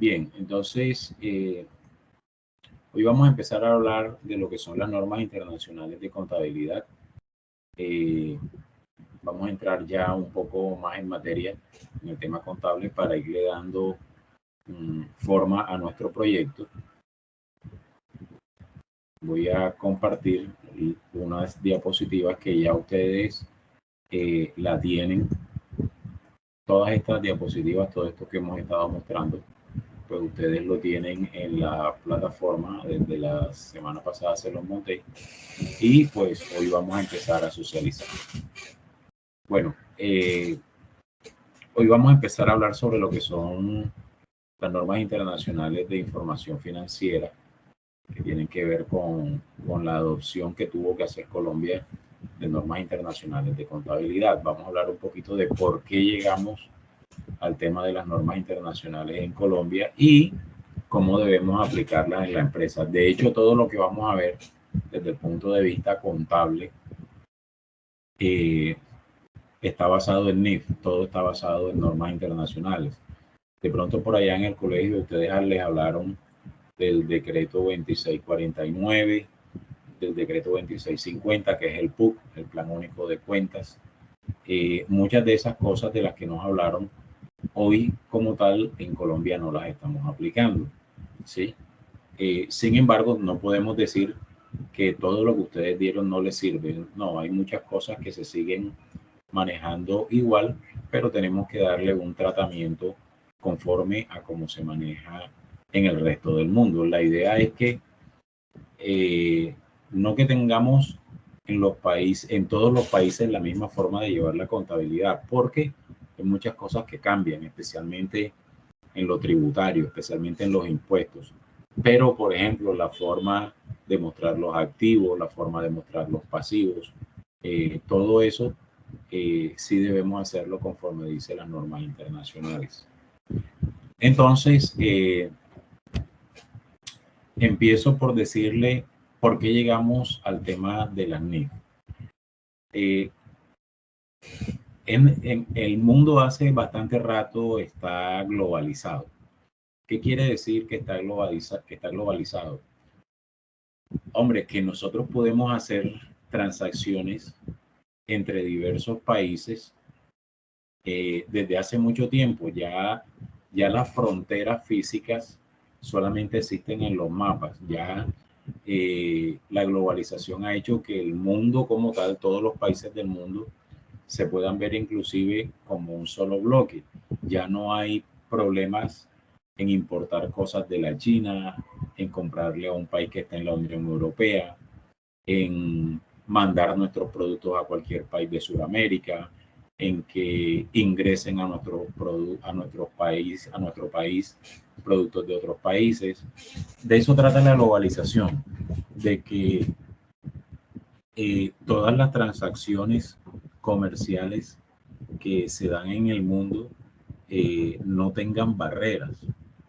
Bien, entonces hoy vamos a empezar a hablar de lo que son las normas internacionales de contabilidad. Vamos a entrar ya un poco más en materia en el tema contable para irle dando forma a nuestro proyecto. Voy a compartir unas diapositivas que ya ustedes la tienen. Todas estas diapositivas, todo esto que hemos estado mostrando, pues ustedes lo tienen en la plataforma. Desde la semana pasada se los monté y pues hoy vamos a empezar a socializar. Bueno, hoy vamos a empezar a hablar sobre lo que son las normas internacionales de información financiera que tienen que ver con la adopción que tuvo que hacer Colombia de normas internacionales de contabilidad. Vamos a hablar un poquito de por qué llegamos al tema de las normas internacionales en Colombia y cómo debemos aplicarlas en la empresa. De hecho, todo lo que vamos a ver desde el punto de vista contable está basado en NIF, todo está basado en normas internacionales. De pronto por allá en el colegio ustedes les hablaron del decreto 2649, del decreto 2650, que es el PUC, el Plan Único de Cuentas. Muchas de esas cosas de las que nos hablaron hoy como tal en Colombia no las estamos aplicando, ¿sí? Sin embargo, no podemos decir que todo lo que ustedes dieron no les sirve. No, hay muchas cosas que se siguen manejando igual, pero tenemos que darle un tratamiento conforme a cómo se maneja en el resto del mundo. La idea es que no que tengamos en todos los países la misma forma de llevar la contabilidad, porque hay muchas cosas que cambian, especialmente en lo tributario, especialmente en los impuestos. Pero, por ejemplo, la forma de mostrar los activos, la forma de mostrar los pasivos, todo eso sí debemos hacerlo conforme dice las normas internacionales. Entonces, empiezo por decirle por qué llegamos al tema de las NIF. En el mundo hace bastante rato está globalizado. ¿Qué quiere decir que está globalizado? Hombre, que nosotros podemos hacer transacciones entre diversos países desde hace mucho tiempo. Ya las fronteras físicas solamente existen en los mapas. Ya la globalización ha hecho que el mundo como tal, todos los países del mundo, se puedan ver inclusive como un solo bloque. Ya no hay problemas en importar cosas de la China, en comprarle a un país que está en la Unión Europea, en mandar nuestros productos a cualquier país de Sudamérica, en que ingresen a nuestro país productos de otros países. De eso trata la globalización, de que todas las transacciones comerciales que se dan en el mundo no tengan barreras.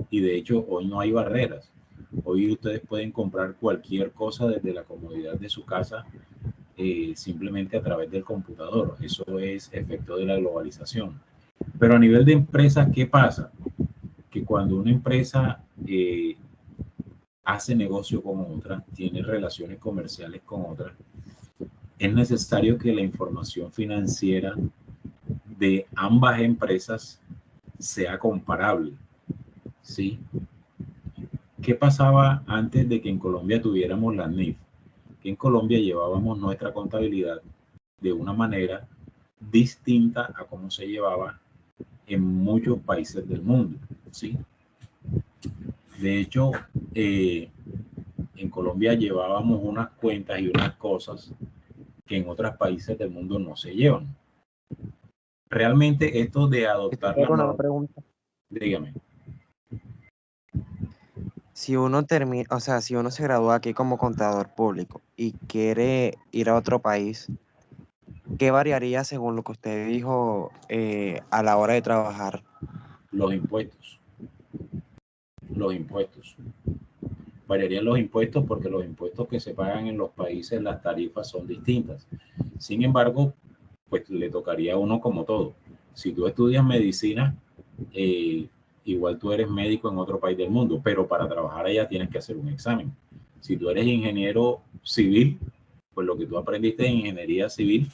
Y de hecho hoy no hay barreras. Hoy ustedes pueden comprar cualquier cosa desde la comodidad de su casa, simplemente a través del computador. Eso es efecto de la globalización. Pero a nivel de empresas, ¿qué pasa? Que cuando una empresa hace negocio con otra, tiene relaciones comerciales con otra, es necesario que la información financiera de ambas empresas sea comparable, ¿sí? ¿Qué pasaba antes de que en Colombia tuviéramos la NIF? Que en Colombia llevábamos nuestra contabilidad de una manera distinta a cómo se llevaba en muchos países del mundo, ¿sí? De hecho, en Colombia llevábamos unas cuentas y unas cosas que en otros países del mundo no se llevan. Realmente esto de adoptar la Una pregunta. Dígame. Si uno termina, o sea, si uno se gradúa aquí como contador público y quiere ir a otro país, ¿qué variaría según lo que usted dijo a la hora de trabajar? Los impuestos. Los impuestos. Variarían los impuestos porque los impuestos que se pagan en los países, las tarifas son distintas. Sin embargo, pues le tocaría a uno como todo. Si tú estudias medicina, igual tú eres médico en otro país del mundo, pero para trabajar allá tienes que hacer un examen. Si tú eres ingeniero civil, pues lo que tú aprendiste en ingeniería civil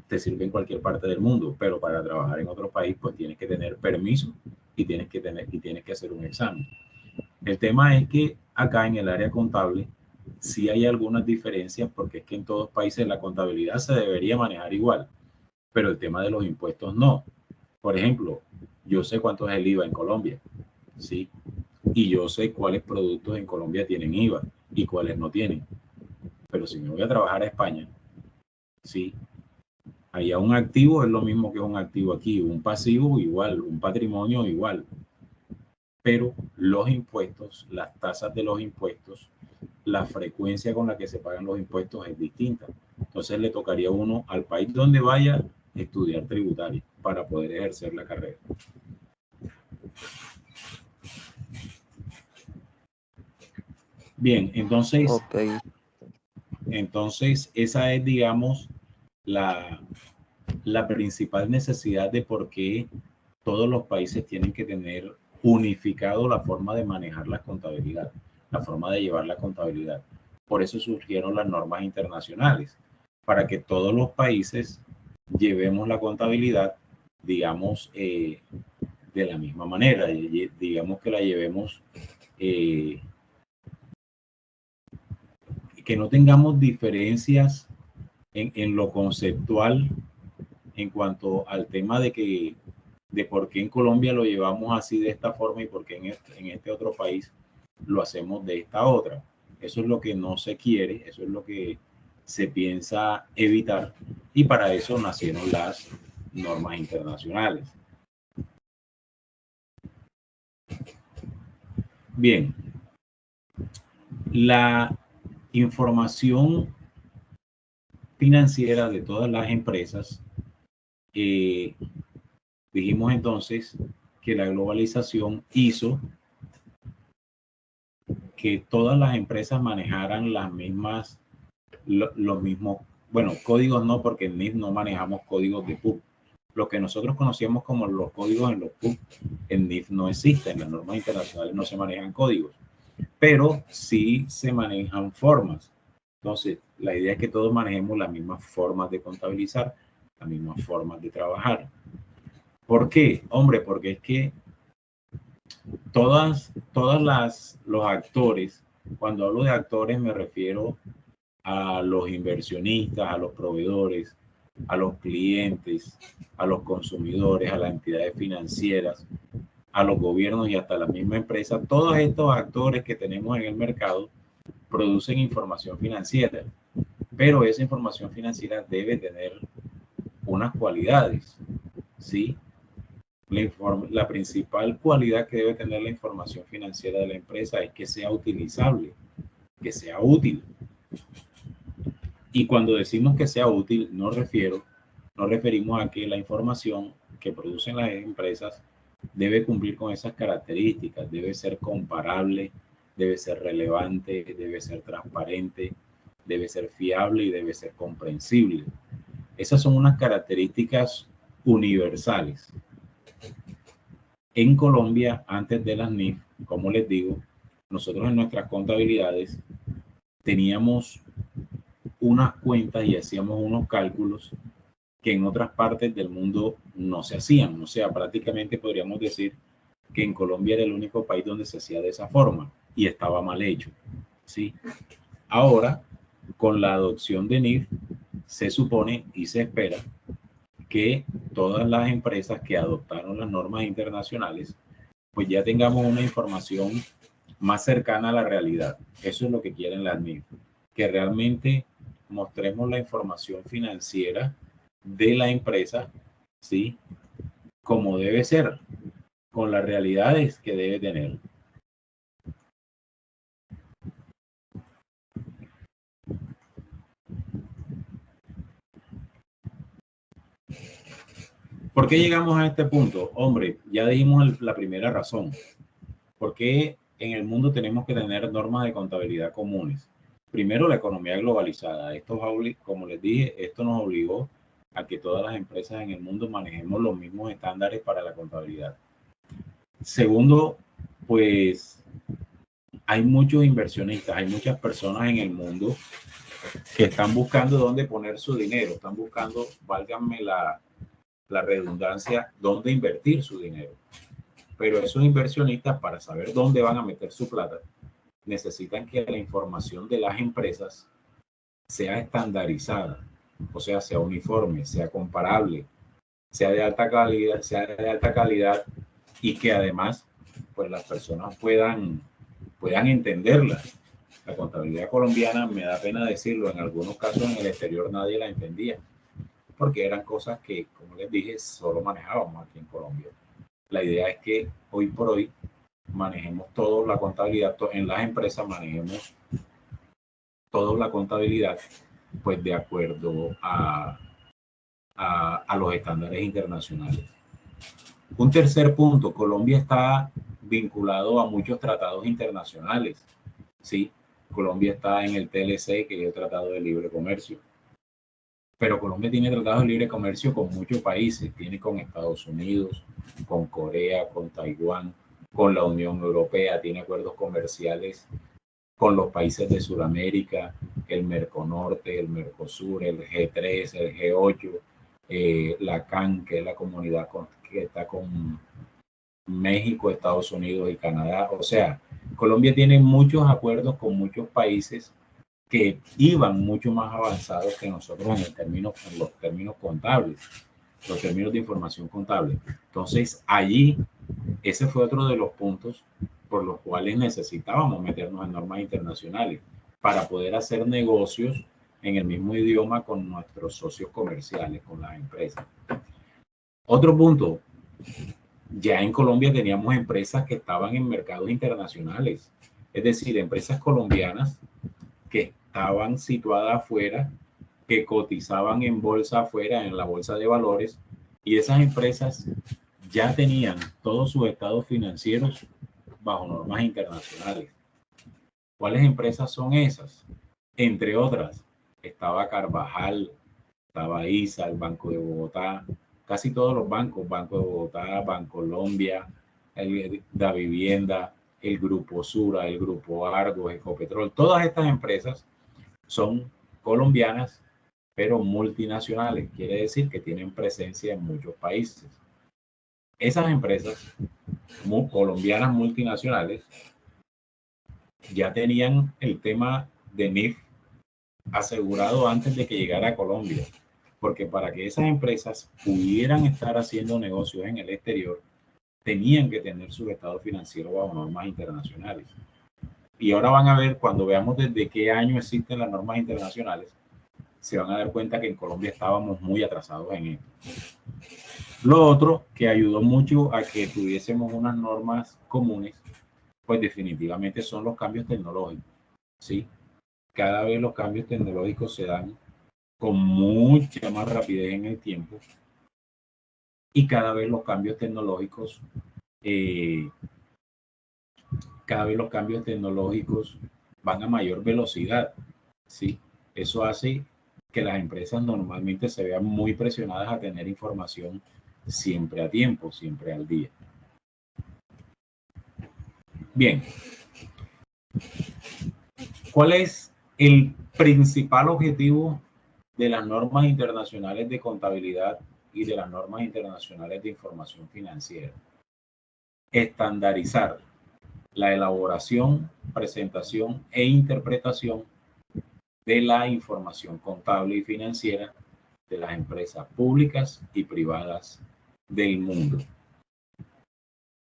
te sirve en cualquier parte del mundo, pero para trabajar en otro país, pues tienes que tener permiso y tienes que hacer un examen. El tema es que acá en el área contable sí hay algunas diferencias, porque es que en todos los países la contabilidad se debería manejar igual, pero el tema de los impuestos no. Por ejemplo, yo sé cuánto es el IVA en Colombia, ¿sí? Y yo sé cuáles productos en Colombia tienen IVA y cuáles no tienen. Pero si me voy a trabajar a España, ¿sí? Allá un activo es lo mismo que un activo aquí, un pasivo igual, un patrimonio igual. Pero los impuestos, las tasas de los impuestos, la frecuencia con la que se pagan los impuestos es distinta. Entonces le tocaría a uno, al país donde vaya, estudiar tributario para poder ejercer la carrera. Bien, entonces, esa es, digamos, la principal necesidad de por qué todos los países tienen que tener unificado la forma de manejar la contabilidad, la forma de llevar la contabilidad. Por eso surgieron las normas internacionales, para que todos los países llevemos la contabilidad, digamos, de la misma manera, digamos que la llevemos, que no tengamos diferencias en lo conceptual en cuanto al tema de por qué en Colombia lo llevamos así de esta forma y por qué en este otro país lo hacemos de esta otra. Eso es lo que no se quiere, eso es lo que se piensa evitar, y para eso nacieron las normas internacionales. Bien, la información financiera de todas las empresas, dijimos entonces que la globalización hizo que todas las empresas manejaran las mismas, los mismos, bueno, códigos no, porque en NIF no manejamos códigos de PUC. Lo que nosotros conocíamos como los códigos en los PUC, en NIF no existen, en las normas internacionales no se manejan códigos, pero sí se manejan formas. Entonces, la idea es que todos manejemos las mismas formas de contabilizar, las mismas formas de trabajar. ¿Por qué? Hombre, porque es que los actores, cuando hablo de actores me refiero a los inversionistas, a los proveedores, a los clientes, a los consumidores, a las entidades financieras, a los gobiernos y hasta la misma empresa. Todos estos actores que tenemos en el mercado producen información financiera, pero esa información financiera debe tener unas cualidades, ¿sí? La principal cualidad que debe tener la información financiera de la empresa es que sea utilizable, que sea útil. Y cuando decimos que sea útil, nos referimos a que la información que producen las empresas debe cumplir con esas características, debe ser comparable, debe ser relevante, debe ser transparente, debe ser fiable y debe ser comprensible. Esas son unas características universales. En Colombia, antes de las NIF, como les digo, nosotros en nuestras contabilidades teníamos unas cuentas y hacíamos unos cálculos que en otras partes del mundo no se hacían. O sea, prácticamente podríamos decir que en Colombia era el único país donde se hacía de esa forma y estaba mal hecho, ¿sí? Ahora, con la adopción de NIF, se supone y se espera que todas las empresas que adoptaron las normas internacionales, pues ya tengamos una información más cercana a la realidad. Eso es lo que quieren las NIF, que realmente mostremos la información financiera de la empresa, ¿sí? Como debe ser, con las realidades que debe tener. ¿Por qué llegamos a este punto? Hombre, ya dijimos la primera razón. ¿Por qué en el mundo tenemos que tener normas de contabilidad comunes? Primero, la economía globalizada. Esto, como les dije, esto nos obligó a que todas las empresas en el mundo manejemos los mismos estándares para la contabilidad. Segundo, pues hay muchos inversionistas, hay muchas personas en el mundo que están buscando dónde poner su dinero, están buscando, válganme la redundancia, dónde invertir su dinero. Pero esos inversionistas, para saber dónde van a meter su plata, necesitan que la información de las empresas sea estandarizada, o sea uniforme, sea comparable, sea de alta calidad y que además pues las personas puedan entenderla. La contabilidad colombiana, me da pena decirlo, en algunos casos en el exterior nadie la entendía, porque eran cosas que, como les dije, solo manejábamos aquí en Colombia. La idea es que hoy por hoy manejemos toda la contabilidad, en las empresas manejemos toda la contabilidad, pues de acuerdo a los estándares internacionales. Un tercer punto, Colombia está vinculado a muchos tratados internacionales, ¿sí? Colombia está en el TLC, que es el Tratado de Libre Comercio, pero Colombia tiene tratados de libre comercio con muchos países, tiene con Estados Unidos, con Corea, con Taiwán, con la Unión Europea, tiene acuerdos comerciales con los países de Sudamérica, el Merconorte, el Mercosur, el G3, el G8, la CAN, que es la comunidad que está con México, Estados Unidos y Canadá. O sea, Colombia tiene muchos acuerdos con muchos países que iban mucho más avanzados que nosotros en los términos contables, los términos de información contable. Entonces, allí, ese fue otro de los puntos por los cuales necesitábamos meternos en normas internacionales para poder hacer negocios en el mismo idioma con nuestros socios comerciales, con las empresas. Otro punto, ya en Colombia teníamos empresas que estaban en mercados internacionales, es decir, empresas colombianas que estaban situadas afuera, que cotizaban en bolsa afuera, en la bolsa de valores, y esas empresas ya tenían todos sus estados financieros bajo normas internacionales. ¿Cuáles empresas son esas? Entre otras, estaba Carvajal, estaba ISA, el Banco de Bogotá, casi todos los bancos, Banco de Bogotá, Bancolombia, el Da Vivienda, el Grupo Sura, el Grupo Argos, Ecopetrol, todas estas empresas son colombianas, pero multinacionales, quiere decir que tienen presencia en muchos países. Esas empresas colombianas multinacionales ya tenían el tema de NIF asegurado antes de que llegara a Colombia, porque para que esas empresas pudieran estar haciendo negocios en el exterior, tenían que tener su estado financiero bajo normas internacionales. Y ahora van a ver, cuando veamos desde qué año existen las normas internacionales, se van a dar cuenta que en Colombia estábamos muy atrasados en esto. Lo otro que ayudó mucho a que tuviésemos unas normas comunes, pues definitivamente son los cambios tecnológicos, ¿sí? Cada vez los cambios tecnológicos se dan con mucha más rapidez en el tiempo y cada vez los cambios tecnológicos van a mayor velocidad, ¿sí? Eso hace que las empresas normalmente se vean muy presionadas a tener información siempre a tiempo, siempre al día. Bien, ¿cuál es el principal objetivo de las normas internacionales de contabilidad y de las normas internacionales de información financiera? Estandarizar la elaboración, presentación e interpretación de la información contable y financiera de las empresas públicas y privadas del mundo.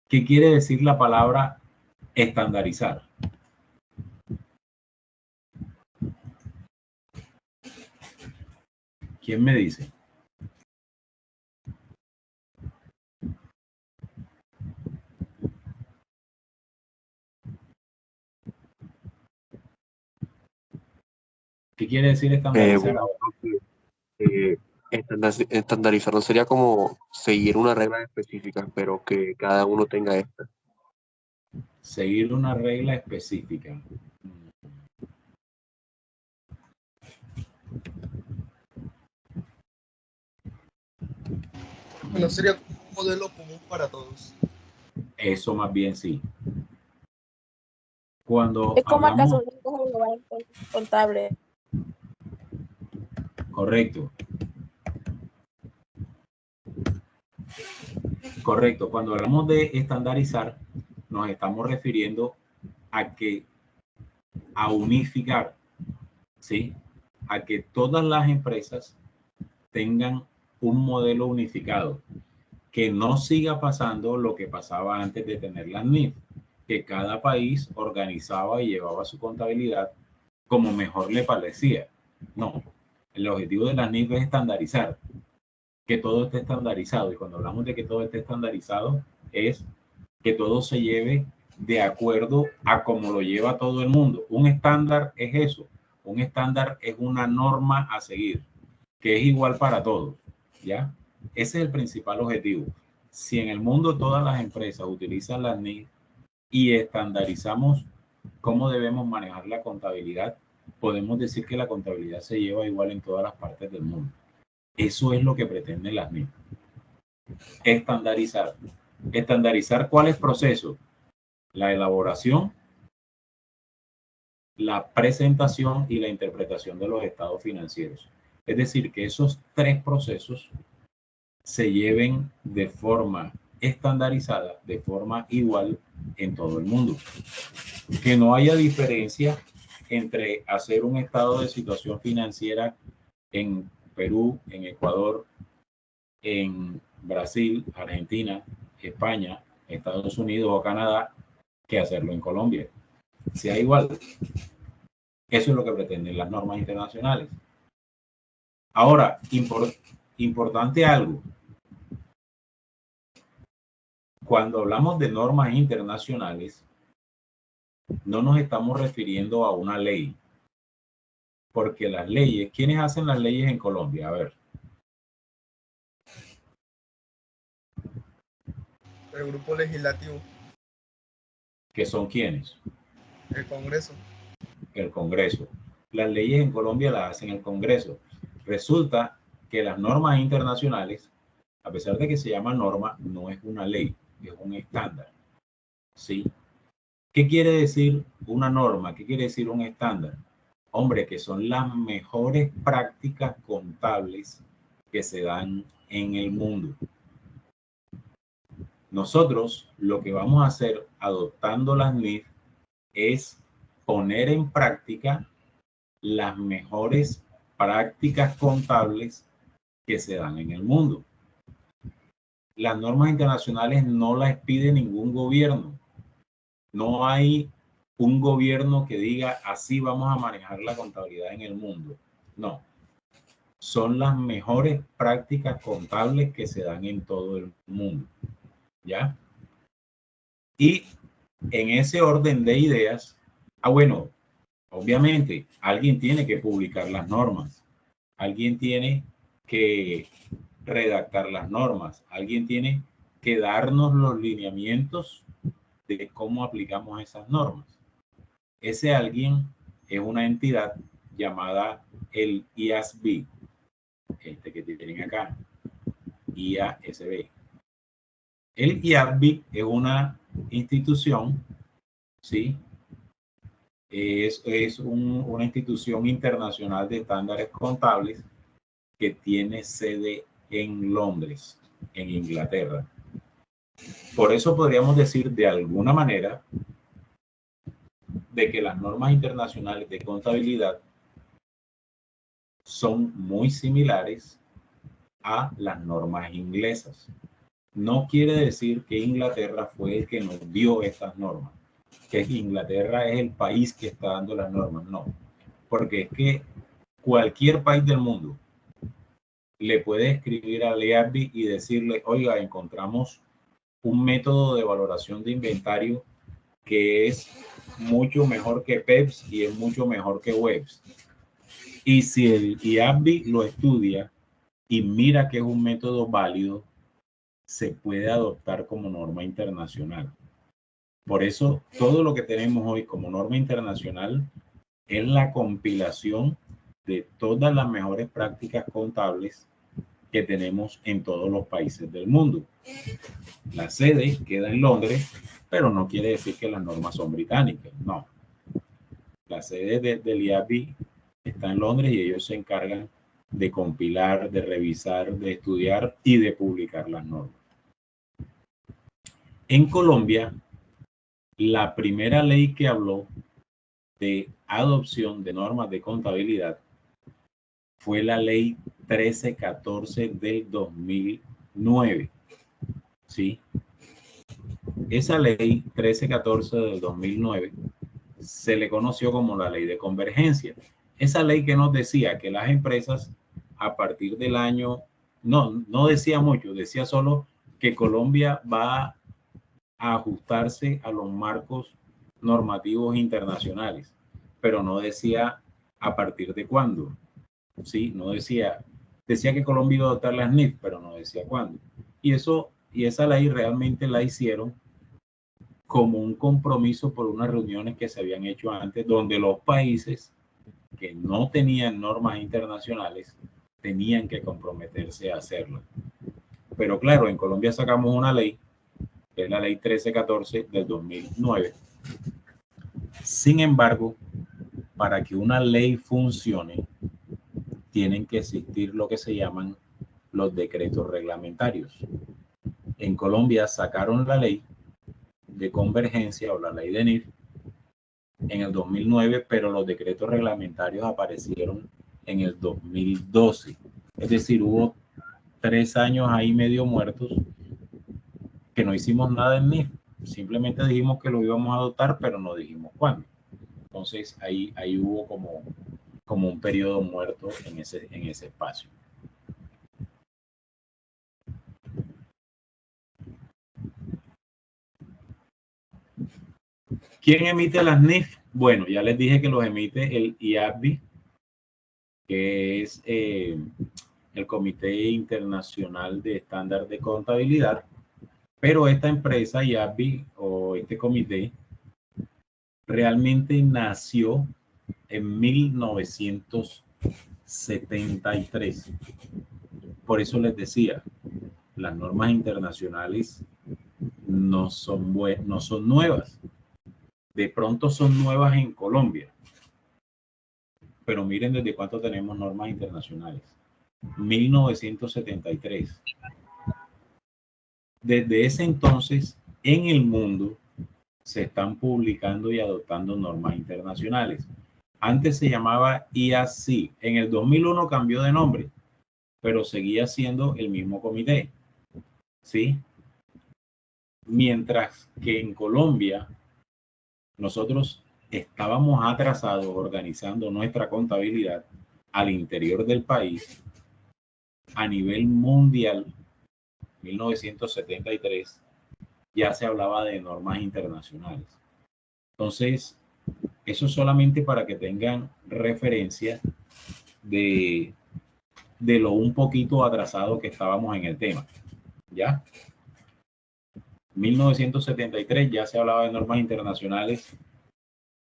¿Qué quiere decir la palabra estandarizar? ¿Quién me dice? ¿Qué quiere decir estandarizar? Estandarizar no sería como seguir una regla específica, pero que cada uno tenga esta. Seguir una regla específica. Bueno, sería un modelo común para todos. Eso más bien sí. Cuando Es como hablamos, acaso un global contable. correcto, correcto. Cuando hablamos de estandarizar, nos estamos refiriendo a unificar, ¿sí? A que todas las empresas tengan un modelo unificado, que no siga pasando lo que pasaba antes de tener las NIF, que cada país organizaba y llevaba su contabilidad como mejor le parecía. No, el objetivo de las NIF es estandarizar, que todo esté estandarizado. Y cuando hablamos de que todo esté estandarizado, es que todo se lleve de acuerdo a cómo lo lleva todo el mundo. Un estándar es eso. Un estándar es una norma a seguir, que es igual para todos, ¿ya? Ese es el principal objetivo. Si en el mundo todas las empresas utilizan las NIF y estandarizamos cómo debemos manejar la contabilidad, podemos decir que la contabilidad se lleva igual en todas las partes del mundo. Eso es lo que pretenden las NIF. Estandarizar. Estandarizar cuáles procesos. La elaboración, la presentación y la interpretación de los estados financieros. Es decir, que esos tres procesos se lleven de forma estandarizada, de forma igual en todo el mundo. Que no haya diferencia entre hacer un estado de situación financiera en Perú, en Ecuador, en Brasil, Argentina, España, Estados Unidos o Canadá, que hacerlo en Colombia. Sea igual. Eso es lo que pretenden las normas internacionales. Ahora, importante algo. Cuando hablamos de normas internacionales, no nos estamos refiriendo a una ley. Porque las leyes, ¿quiénes hacen las leyes en Colombia? A ver. El grupo legislativo, ¿Qué son quiénes? el Congreso. El Congreso. Las leyes en Colombia las hacen el Congreso. Resulta que las normas internacionales, a pesar de que se llama norma, no es una ley, es un estándar. ¿Sí? ¿Qué quiere decir una norma? ¿Qué quiere decir un estándar? Hombre, que son las mejores prácticas contables que se dan en el mundo. Nosotros lo que vamos a hacer adoptando las NIF es poner en práctica las mejores prácticas contables que se dan en el mundo. Las normas internacionales no las pide ningún gobierno. No hay un gobierno que diga así vamos a manejar la contabilidad en el mundo. No. Son las mejores prácticas contables que se dan en todo el mundo. ¿Ya? Y en ese orden de ideas, bueno, obviamente alguien tiene que publicar las normas. Alguien tiene que redactar las normas. Alguien tiene que darnos los lineamientos de cómo aplicamos esas normas. Ese alguien es una entidad llamada el IASB, este que tienen acá, IASB. El IASB es una institución, ¿sí? Es una institución internacional de estándares contables que tiene sede en Londres, en Inglaterra. Por eso podríamos decir de alguna manera de que las normas internacionales de contabilidad son muy similares a las normas inglesas. No quiere decir que Inglaterra fue el que nos dio estas normas, que Inglaterra es el país que está dando las normas, no. Porque es que cualquier país del mundo le puede escribir al IASB y decirle, oiga, encontramos un método de valoración de inventario que es mucho mejor que PEPS y es mucho mejor que WEBS. Y si el IASB lo estudia y mira que es un método válido, se puede adoptar como norma internacional. Por eso, todo lo que tenemos hoy como norma internacional es la compilación de todas las mejores prácticas contables que tenemos en todos los países del mundo. La sede queda en Londres, pero no quiere decir que las normas son británicas, no. La sede del IASB está en Londres y ellos se encargan de compilar, de revisar, de estudiar y de publicar las normas. En Colombia, la primera ley que habló de adopción de normas de contabilidad fue la ley 1314 del 2009. ¿Sí? Esa ley 1314 del 2009 se le conoció como la ley de convergencia. Esa ley que nos decía que las empresas a partir del año, no decía mucho, decía solo que Colombia va a ajustarse a los marcos normativos internacionales, pero no decía a partir de cuándo. Sí, no decía que Colombia iba a adoptar las NIF, pero no decía cuándo. Y esa ley realmente la hicieron como un compromiso por unas reuniones que se habían hecho antes, donde los países que no tenían normas internacionales tenían que comprometerse a hacerlo. Pero claro, en Colombia sacamos una ley, que es la ley 1314 del 2009. Sin embargo, para que una ley funcione, tienen que existir lo que se llaman los decretos reglamentarios. En Colombia sacaron la ley de convergencia o la ley de NIF en el 2009, pero los decretos reglamentarios aparecieron en el 2012. Es decir, hubo 3 años ahí medio muertos que no hicimos nada en NIF. Simplemente dijimos que lo íbamos a adoptar, pero no dijimos cuándo. Entonces ahí hubo como un periodo muerto en ese espacio. ¿Quién emite las NIF? Bueno, ya les dije que los emite el IASB, que es el Comité Internacional de Estándar de Contabilidad, pero esta empresa IASB o este comité realmente nació en 1973. Por eso les decía, las normas internacionales no son nuevas. De pronto son nuevas en Colombia. Pero miren desde cuánto tenemos normas internacionales. 1973. Desde ese entonces, en el mundo, se están publicando y adoptando normas internacionales. Antes se llamaba IASC. En el 2001 cambió de nombre, pero seguía siendo el mismo comité. ¿Sí? Mientras que en Colombia, nosotros estábamos atrasados organizando nuestra contabilidad al interior del país a nivel mundial. 1973 ya se hablaba de normas internacionales. Entonces, eso solamente para que tengan referencia de lo un poquito atrasado que estábamos en el tema. ¿Ya? 1973 ya se hablaba de normas internacionales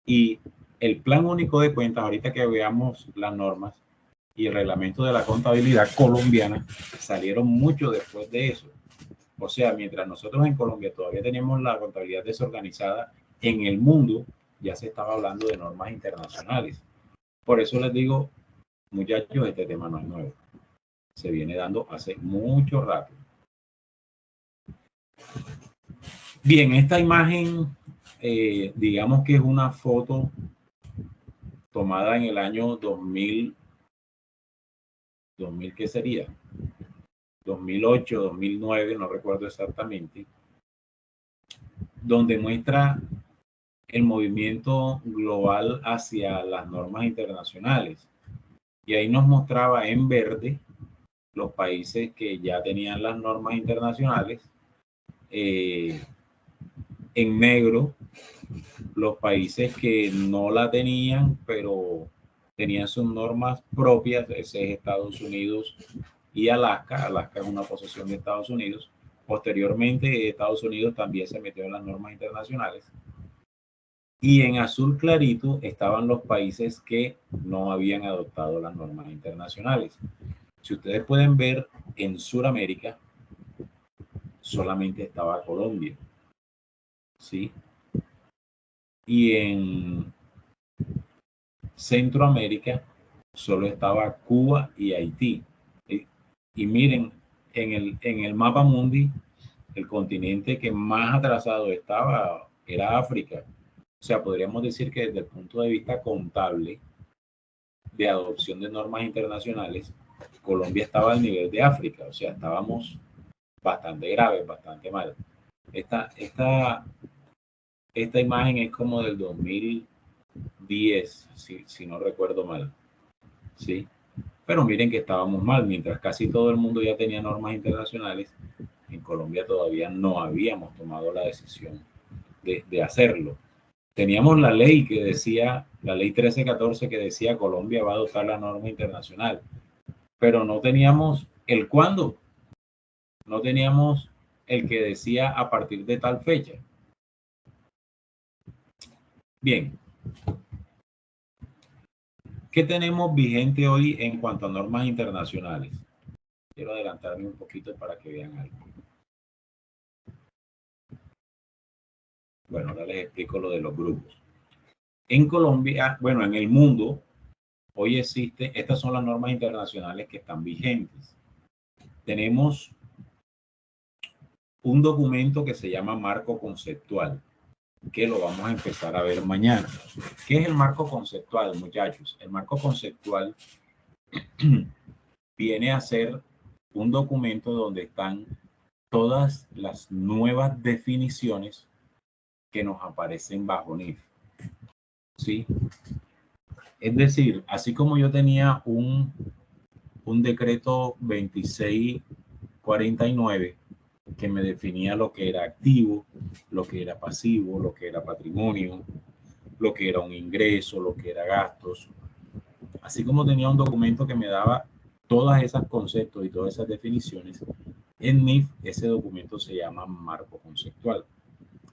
y el Plan Único de Cuentas, ahorita que veamos las normas y el reglamento de la contabilidad colombiana, salieron mucho después de eso. O sea, mientras nosotros en Colombia todavía tenemos la contabilidad desorganizada, en el mundo ya se estaba hablando de normas internacionales. Por eso les digo, muchachos, este tema no es nuevo. Se viene dando hace mucho rato. Bien, esta imagen, digamos que es una foto tomada en el año 2000, ¿qué sería? 2008, 2009, no recuerdo exactamente, donde muestra el movimiento global hacia las normas internacionales. Y ahí nos mostraba en verde los países que ya tenían las normas internacionales, en negro los países que no la tenían, pero tenían sus normas propias. Ese es Estados Unidos y Alaska. Alaska es una posesión de Estados Unidos. Posteriormente, Estados Unidos también se metió en las normas internacionales. Y en azul clarito estaban los países que no habían adoptado las normas internacionales. Si ustedes pueden ver En Sudamérica solamente estaba Colombia, ¿sí? Y en Centroamérica solo estaba Cuba y Haití. Y miren, en el mapa mundi, el continente que más atrasado estaba era África. O sea, podríamos decir que desde el punto de vista contable de adopción de normas internacionales, Colombia estaba al nivel de África. O sea, estábamos bastante graves, bastante mal. Esta imagen es como del 2010, si no recuerdo mal. ¿Sí? Pero miren que estábamos mal, mientras casi todo el mundo ya tenía normas internacionales, en Colombia todavía no habíamos tomado la decisión de hacerlo. Teníamos la ley que decía, la ley 1314 que decía Colombia va a adoptar la norma internacional, pero no teníamos el cuándo, no teníamos el que decía a partir de tal fecha. Bien. ¿Qué tenemos vigente hoy en cuanto a normas internacionales? Quiero adelantarme un poquito para que vean algo. Bueno, ahora les explico lo de los grupos. En Colombia, bueno, en el mundo, hoy existe, estas son las normas internacionales que están vigentes. Tenemos un documento que se llama marco conceptual, que lo vamos a empezar a ver mañana. ¿Qué es el marco conceptual, muchachos? El marco conceptual viene a ser un documento donde están todas las nuevas definiciones que nos aparecen bajo NIF. ¿Sí? Es decir, así como yo tenía un decreto 2649 que me definía lo que era activo, lo que era pasivo, lo que era patrimonio, lo que era un ingreso, lo que era gastos. Así como tenía un documento que me daba todos esos conceptos y todas esas definiciones, en NIF ese documento se llama marco conceptual,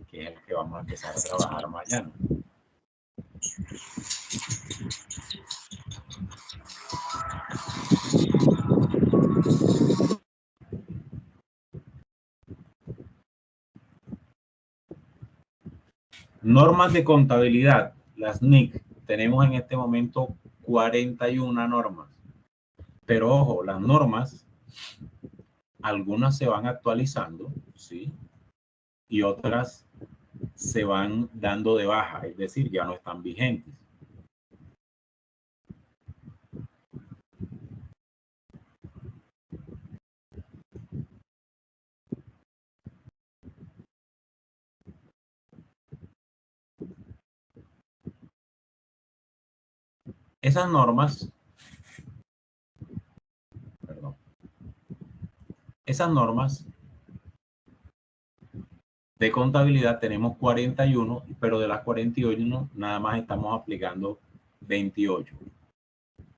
que es el que vamos a empezar a trabajar mañana. Normas de contabilidad, las NIC, tenemos en este momento 41 normas. Pero ojo, las normas, algunas se van actualizando, ¿sí? Y otras se van dando de baja, es decir, ya no están vigentes. Esas normas, esas normas de contabilidad tenemos 41, pero de las 41 nada más estamos aplicando 28.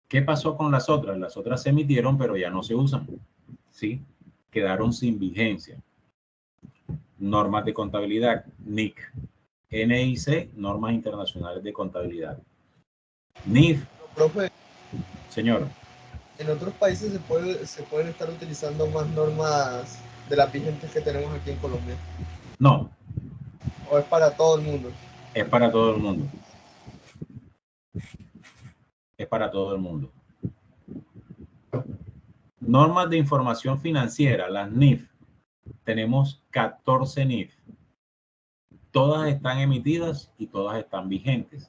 ¿Qué pasó con las otras? Las otras se emitieron, pero ya no se usan, ¿sí? Quedaron sin vigencia. Normas de contabilidad, NIC. NIC, Normas Internacionales de Contabilidad. NIF. Profe, Señor. en otros países se pueden estar utilizando más normas de las vigentes que tenemos aquí en Colombia. No. ¿O es para todo el mundo? Es para todo el mundo. Es para todo el mundo. Normas de información financiera, las NIF. Tenemos 14 NIF. Todas están emitidas y todas están vigentes.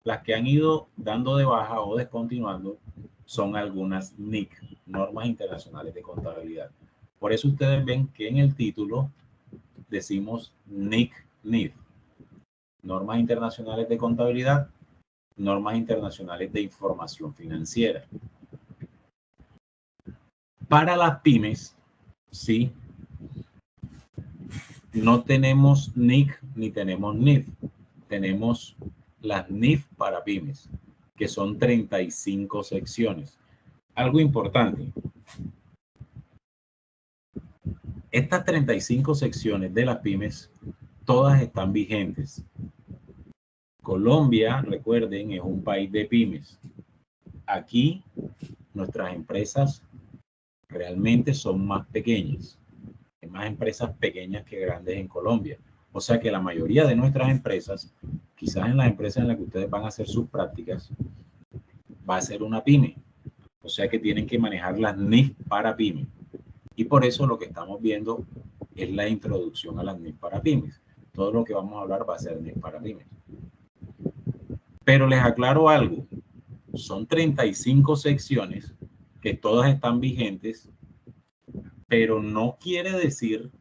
Las que han ido dando de baja o descontinuando son algunas NIC, Normas Internacionales de Contabilidad. Por eso ustedes ven que en el título decimos NIC-NIF, Normas Internacionales de Contabilidad, Normas Internacionales de Información Financiera. Para las pymes, sí, no tenemos NIC ni tenemos NIF. Tenemos las NIF para pymes, que son 35 secciones. Algo importante. Estas 35 secciones de las pymes, todas están vigentes. Colombia, recuerden, es un país de pymes. Aquí, nuestras empresas realmente son más pequeñas. Hay más empresas pequeñas que grandes en Colombia. O sea que la mayoría de nuestras empresas, quizás en las empresas en las que ustedes van a hacer sus prácticas, va a ser una pyme. O sea que tienen que manejar las NIF para pyme. Y por eso lo que estamos viendo es la introducción a las NIF para pymes. Todo lo que vamos a hablar va a ser NIF para pymes. Pero les aclaro algo. Son 35 secciones que todas están vigentes, pero no quiere decir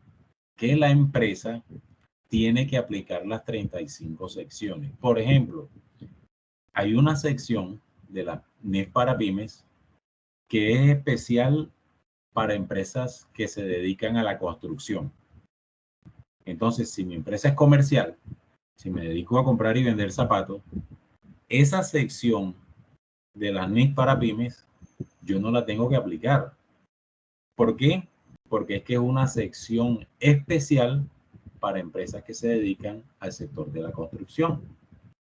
que la empresa tiene que aplicar las 35 secciones. Por ejemplo, hay una sección de la NIF para pymes que es especial para empresas que se dedican a la construcción. Entonces, si mi empresa es comercial, si me dedico a comprar y vender zapatos, esa sección de las NIF para pymes, yo no la tengo que aplicar. ¿Por qué? Porque es que es una sección especial para empresas que se dedican al sector de la construcción.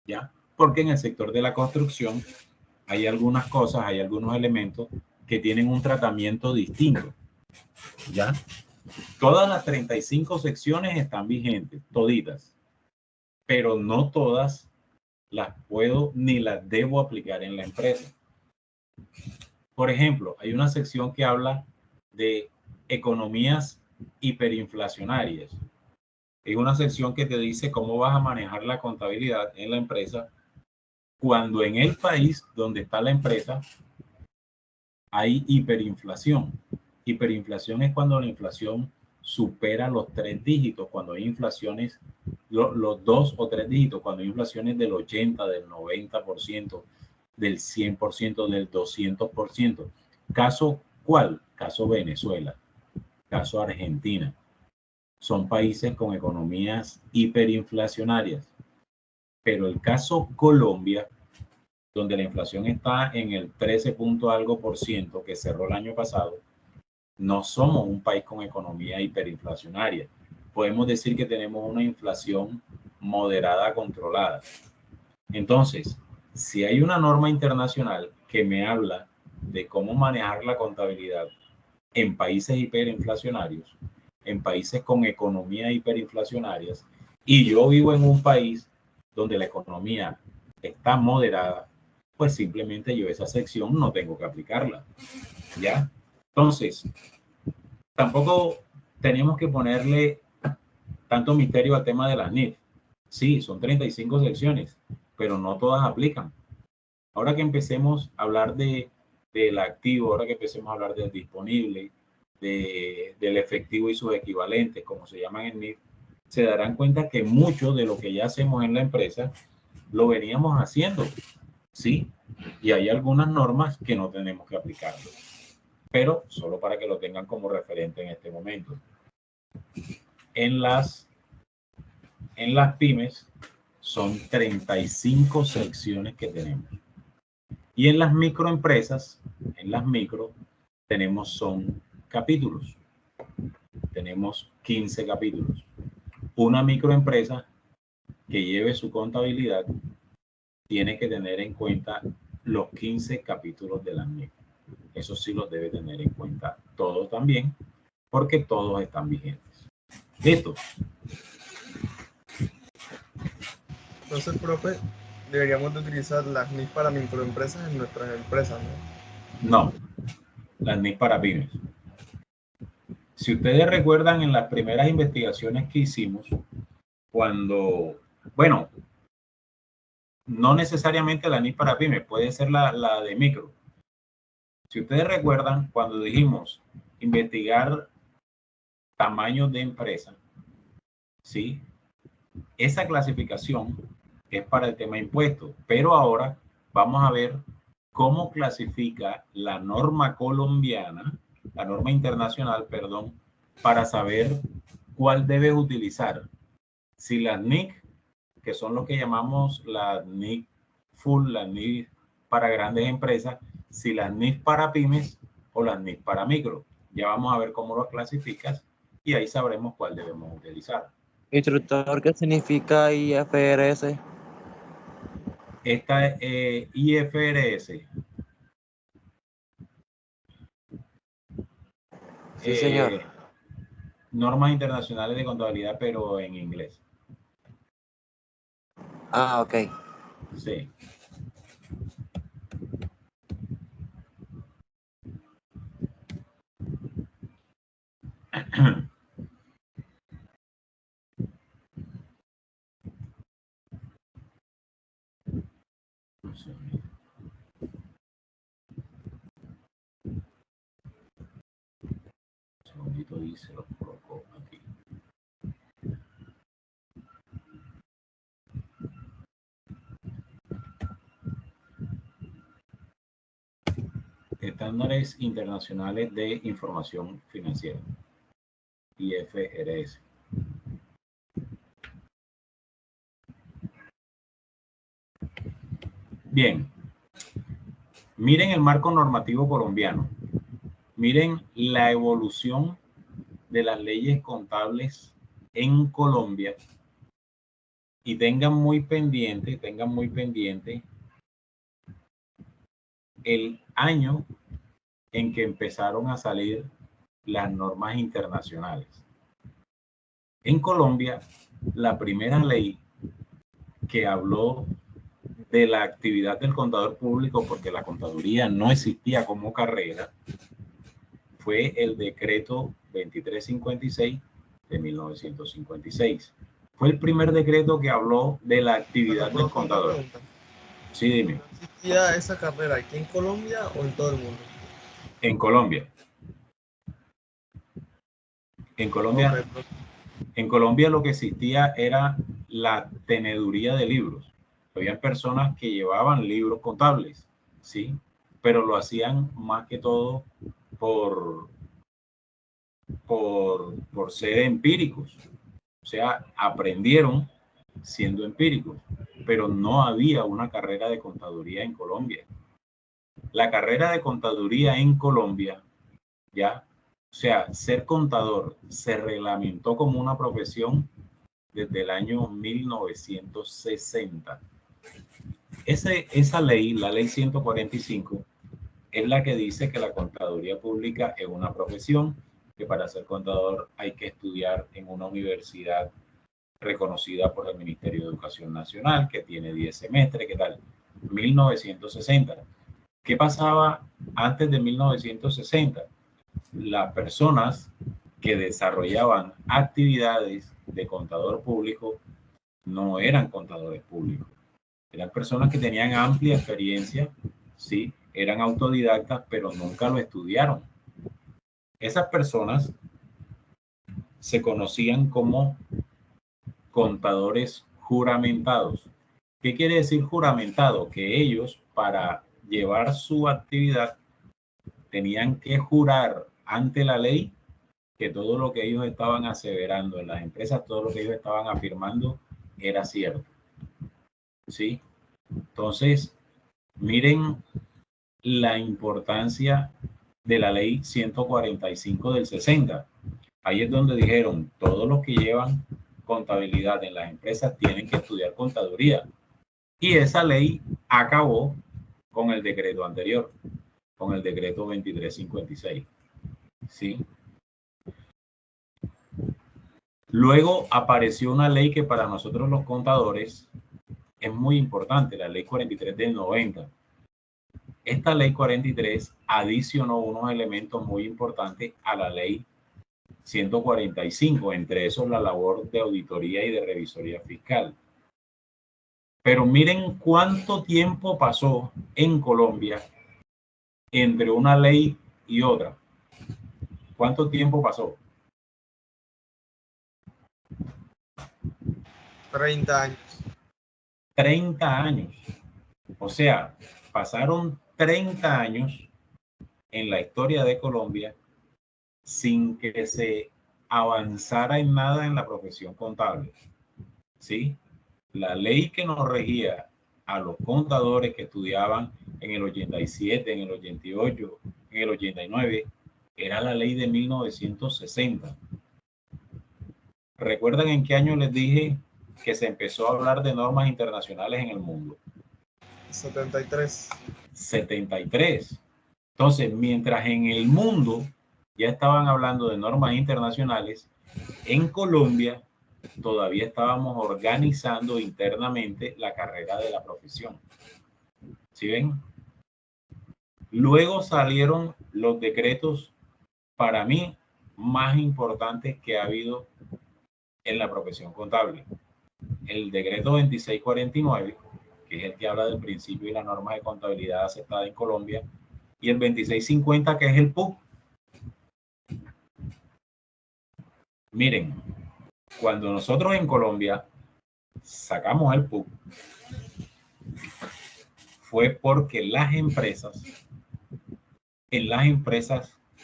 ¿Ya? Porque en el sector de la construcción hay algunas cosas, hay algunos elementos que tienen un tratamiento distinto. ¿Ya? Todas las 35 secciones están vigentes, toditas, pero no todas las puedo ni las debo aplicar en la empresa. Por ejemplo, hay una sección que habla de economías hiperinflacionarias. Es una sección que te dice cómo vas a manejar la contabilidad en la empresa cuando en el país donde está la empresa hay hiperinflación. Hiperinflación es cuando la inflación supera los 3 dígitos, cuando hay inflaciones, los 2 o 3 dígitos, cuando hay inflaciones del 80, del 90%, del 100%, del 200%. ¿Caso cuál? Caso Venezuela, caso Argentina. Son países con economías hiperinflacionarias. Pero el caso Colombia, donde la inflación está en el 13 punto algo por ciento que cerró el año pasado, no somos un país con economía hiperinflacionaria. Podemos decir que tenemos una inflación moderada controlada. Entonces, si hay una norma internacional que me habla de cómo manejar la contabilidad en países hiperinflacionarios, en países con economía hiperinflacionarias, y yo vivo en un país donde la economía está moderada, pues simplemente yo esa sección no tengo que aplicarla. ¿Ya? Entonces, tampoco tenemos que ponerle tanto misterio al tema de las NIF. Sí, son 35 secciones, pero no todas aplican. Ahora que empecemos a hablar del activo, ahora que empecemos a hablar del disponible, del efectivo y sus equivalentes, como se llaman en NIF, se darán cuenta que mucho de lo que ya hacemos en la empresa lo veníamos haciendo. Sí, y hay algunas normas que no tenemos que aplicarlo, pero solo para que lo tengan como referente en este momento. En las pymes son 35 secciones que tenemos. Y en las microempresas, son capítulos. Tenemos 15 capítulos. Una microempresa que lleve su contabilidad tiene que tener en cuenta los 15 capítulos de la NIF. Eso sí los debe tener en cuenta todos también, porque todos están vigentes. ¿Listo? Entonces, profe, deberíamos de utilizar las NIF para microempresas en nuestras empresas, ¿no? No, las NIF para pymes. Si ustedes recuerdan en las primeras investigaciones que hicimos, bueno, no necesariamente la NIF para pymes, puede ser la de micro. Si ustedes recuerdan, cuando dijimos investigar tamaños de empresa, ¿sí? Esa clasificación es para el tema impuestos, pero ahora vamos a ver cómo clasifica la norma colombiana, la norma internacional, perdón, para saber cuál debes utilizar. Si las NIC, que son lo que llamamos las NIC full, las NIC para grandes empresas, si las NIC para pymes o las NIC para micro. Ya vamos a ver cómo lo clasificas y ahí sabremos cuál debemos utilizar. Instructor, ¿qué significa IFRS? Esta IFRS Sí, señor. Normas internacionales de contabilidad, pero en inglés. Ah, ok. Sí. Un segundito. Un segundito y se lo coloco aquí. Estándares internacionales de información financiera, IFRS. Bien, miren el marco normativo colombiano, miren la evolución de las leyes contables en Colombia y tengan muy pendiente el año en que empezaron a salir las normas internacionales. En Colombia, la primera ley que habló de la actividad del contador público, porque la contaduría no existía como carrera, fue el decreto 2356 de 1956. Fue el primer decreto que habló de la actividad del contador. Sí, dime. ¿No existía esa carrera aquí en Colombia o en todo el mundo? En Colombia. En Colombia, Ok, en Colombia lo que existía era la teneduría de libros. Había personas que llevaban libros contables, ¿sí? Pero lo hacían más que todo por ser empíricos. O sea, aprendieron siendo empíricos, pero no había una carrera de contaduría en Colombia. La carrera de contaduría en Colombia, ya, o sea, ser contador se reglamentó como una profesión desde el año 1960. Esa ley, la ley 145, es la que dice que la contaduría pública es una profesión, que para ser contador hay que estudiar en una universidad reconocida por el Ministerio de Educación Nacional, que tiene 10 semestres, ¿qué tal? 1960. ¿Qué pasaba antes de 1960? Las personas que desarrollaban actividades de contador público no eran contadores públicos. Eran personas que tenían amplia experiencia, sí, eran autodidactas, pero nunca lo estudiaron. Esas personas se conocían como contadores juramentados. ¿Qué quiere decir juramentado? Que ellos, para llevar su actividad, tenían que jurar ante la ley que todo lo que ellos estaban aseverando en las empresas, todo lo que ellos estaban afirmando era cierto. ¿Sí? Entonces, miren la importancia de la ley 145 del 60. Ahí es donde dijeron, todos los que llevan contabilidad en las empresas tienen que estudiar contaduría. Y esa ley acabó con el decreto anterior, con el decreto 2356. ¿Sí? Luego apareció una ley que para nosotros los contadores es muy importante, la ley 43 del 90. Esta ley 43 adicionó unos elementos muy importantes a la ley 145, entre esos la labor de auditoría y de revisoría fiscal. Pero miren cuánto tiempo pasó en Colombia entre una ley y otra. ¿Cuánto tiempo pasó? 30 años. 30 años. O sea, pasaron 30 años en la historia de Colombia sin que se avanzara en nada en la profesión contable. ¿Sí? La ley que nos regía a los contadores que estudiaban en el 87, en el 88, en el 89, era la ley de 1960. ¿Recuerdan en qué año les dije que se empezó a hablar de normas internacionales en el mundo? 73. 73. Entonces, mientras en el mundo ya estaban hablando de normas internacionales. En Colombia todavía estábamos organizando internamente la carrera de la profesión. ¿Sí ven? Luego salieron los decretos, para mí, más importantes que ha habido en la profesión contable. El decreto 2649, que es el que habla del principio y la norma de contabilidad aceptada en Colombia, y el 2650, que es el PUC. Miren, cuando nosotros en Colombia sacamos el PUC, fue porque en las empresas,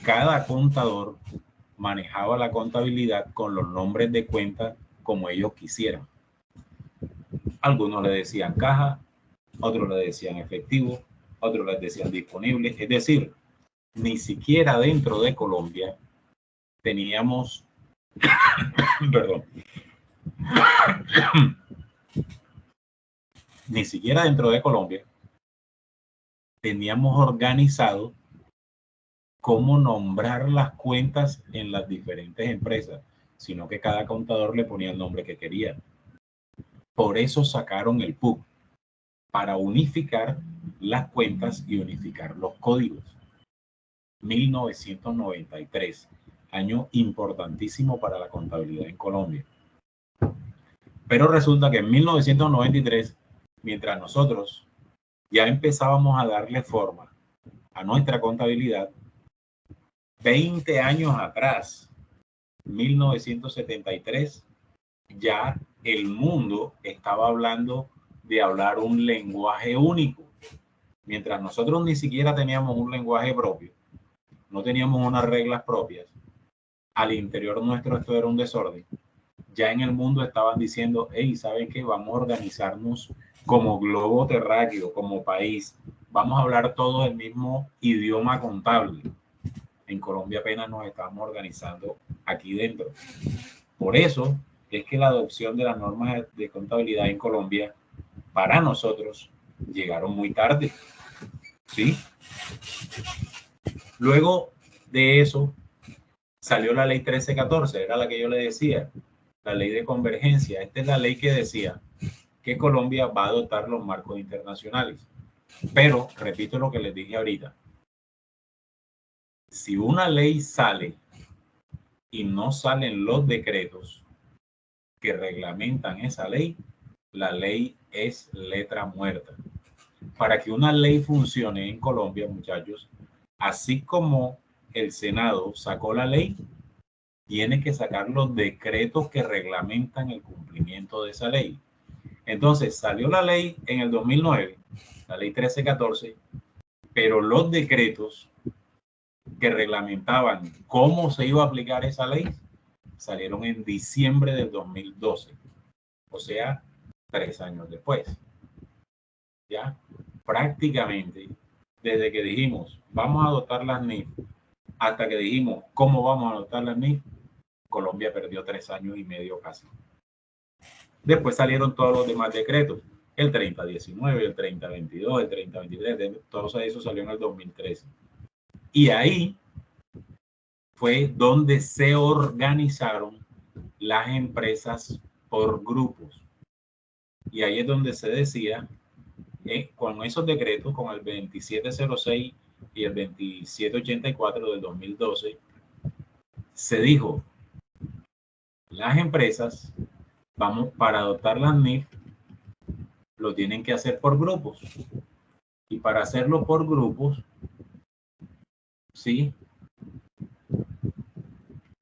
cada contador manejaba la contabilidad con los nombres de cuenta como ellos quisieran. Algunos le decían caja, otros le decían efectivo, otros les decían disponible. Es decir, ni siquiera dentro de Colombia teníamos, perdón, ni siquiera dentro de Colombia teníamos organizado cómo nombrar las cuentas en las diferentes empresas, sino que cada contador le ponía el nombre que quería. Por eso sacaron el PUC, para unificar las cuentas y unificar los códigos. 1993, año importantísimo para la contabilidad en Colombia. Pero resulta que en 1993, mientras nosotros ya empezábamos a darle forma a nuestra contabilidad, 20 años atrás, 1973, ya el mundo estaba hablando de hablar un lenguaje único. Mientras nosotros ni siquiera teníamos un lenguaje propio, no teníamos unas reglas propias, al interior nuestro esto era un desorden. Ya en el mundo estaban diciendo, hey, ¿saben qué? Vamos a organizarnos como globo terráqueo, como país. Vamos a hablar todos el mismo idioma contable. En Colombia apenas nos estábamos organizando aquí dentro. Por eso es que la adopción de las normas de contabilidad en Colombia, para nosotros, llegaron muy tarde. ¿Sí? Luego de eso, salió la ley 1314, era la que yo le decía, la ley de convergencia. Esta es la ley que decía que Colombia va a adoptar los marcos internacionales. Pero, repito lo que les dije ahorita, si una ley sale y no salen los decretos que reglamentan esa ley, la ley es letra muerta. Para que una ley funcione en Colombia, muchachos, así como el Senado sacó la ley, tiene que sacar los decretos que reglamentan el cumplimiento de esa ley. Entonces, salió la ley en el 2009, la ley 1314, pero los decretos que reglamentaban cómo se iba a aplicar esa ley salieron en diciembre del 2012, o sea, 3 años después. Ya, prácticamente, desde que dijimos, vamos a adoptar las NIF, hasta que dijimos, ¿cómo vamos a adoptar las NIF? Colombia perdió 3 años y medio casi. Después salieron todos los demás decretos, el 3019, el 3022, el 3023, todos esos salieron en el 2013. Y ahí fue donde se organizaron las empresas por grupos. Y ahí es donde se decía, con esos decretos, con el 2706 y el 2784 del 2012, se dijo, las empresas, vamos, para adoptar las NIF, lo tienen que hacer por grupos. Y para hacerlo por grupos, ¿sí?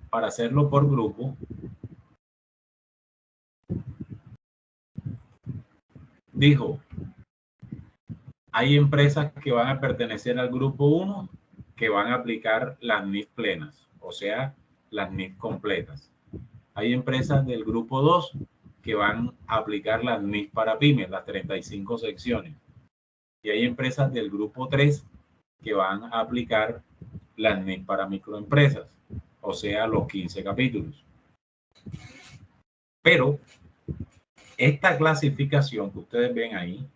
Para hacerlo por grupo, dijo, hay empresas que van a pertenecer al grupo 1 que van a aplicar las NIF plenas, o sea, las NIF completas. Hay empresas del grupo 2 que van a aplicar las NIF para pymes, las 35 secciones. Y hay empresas del grupo 3 que van a aplicar las NIF para microempresas, o sea, los 15 capítulos. Pero esta clasificación que ustedes ven ahí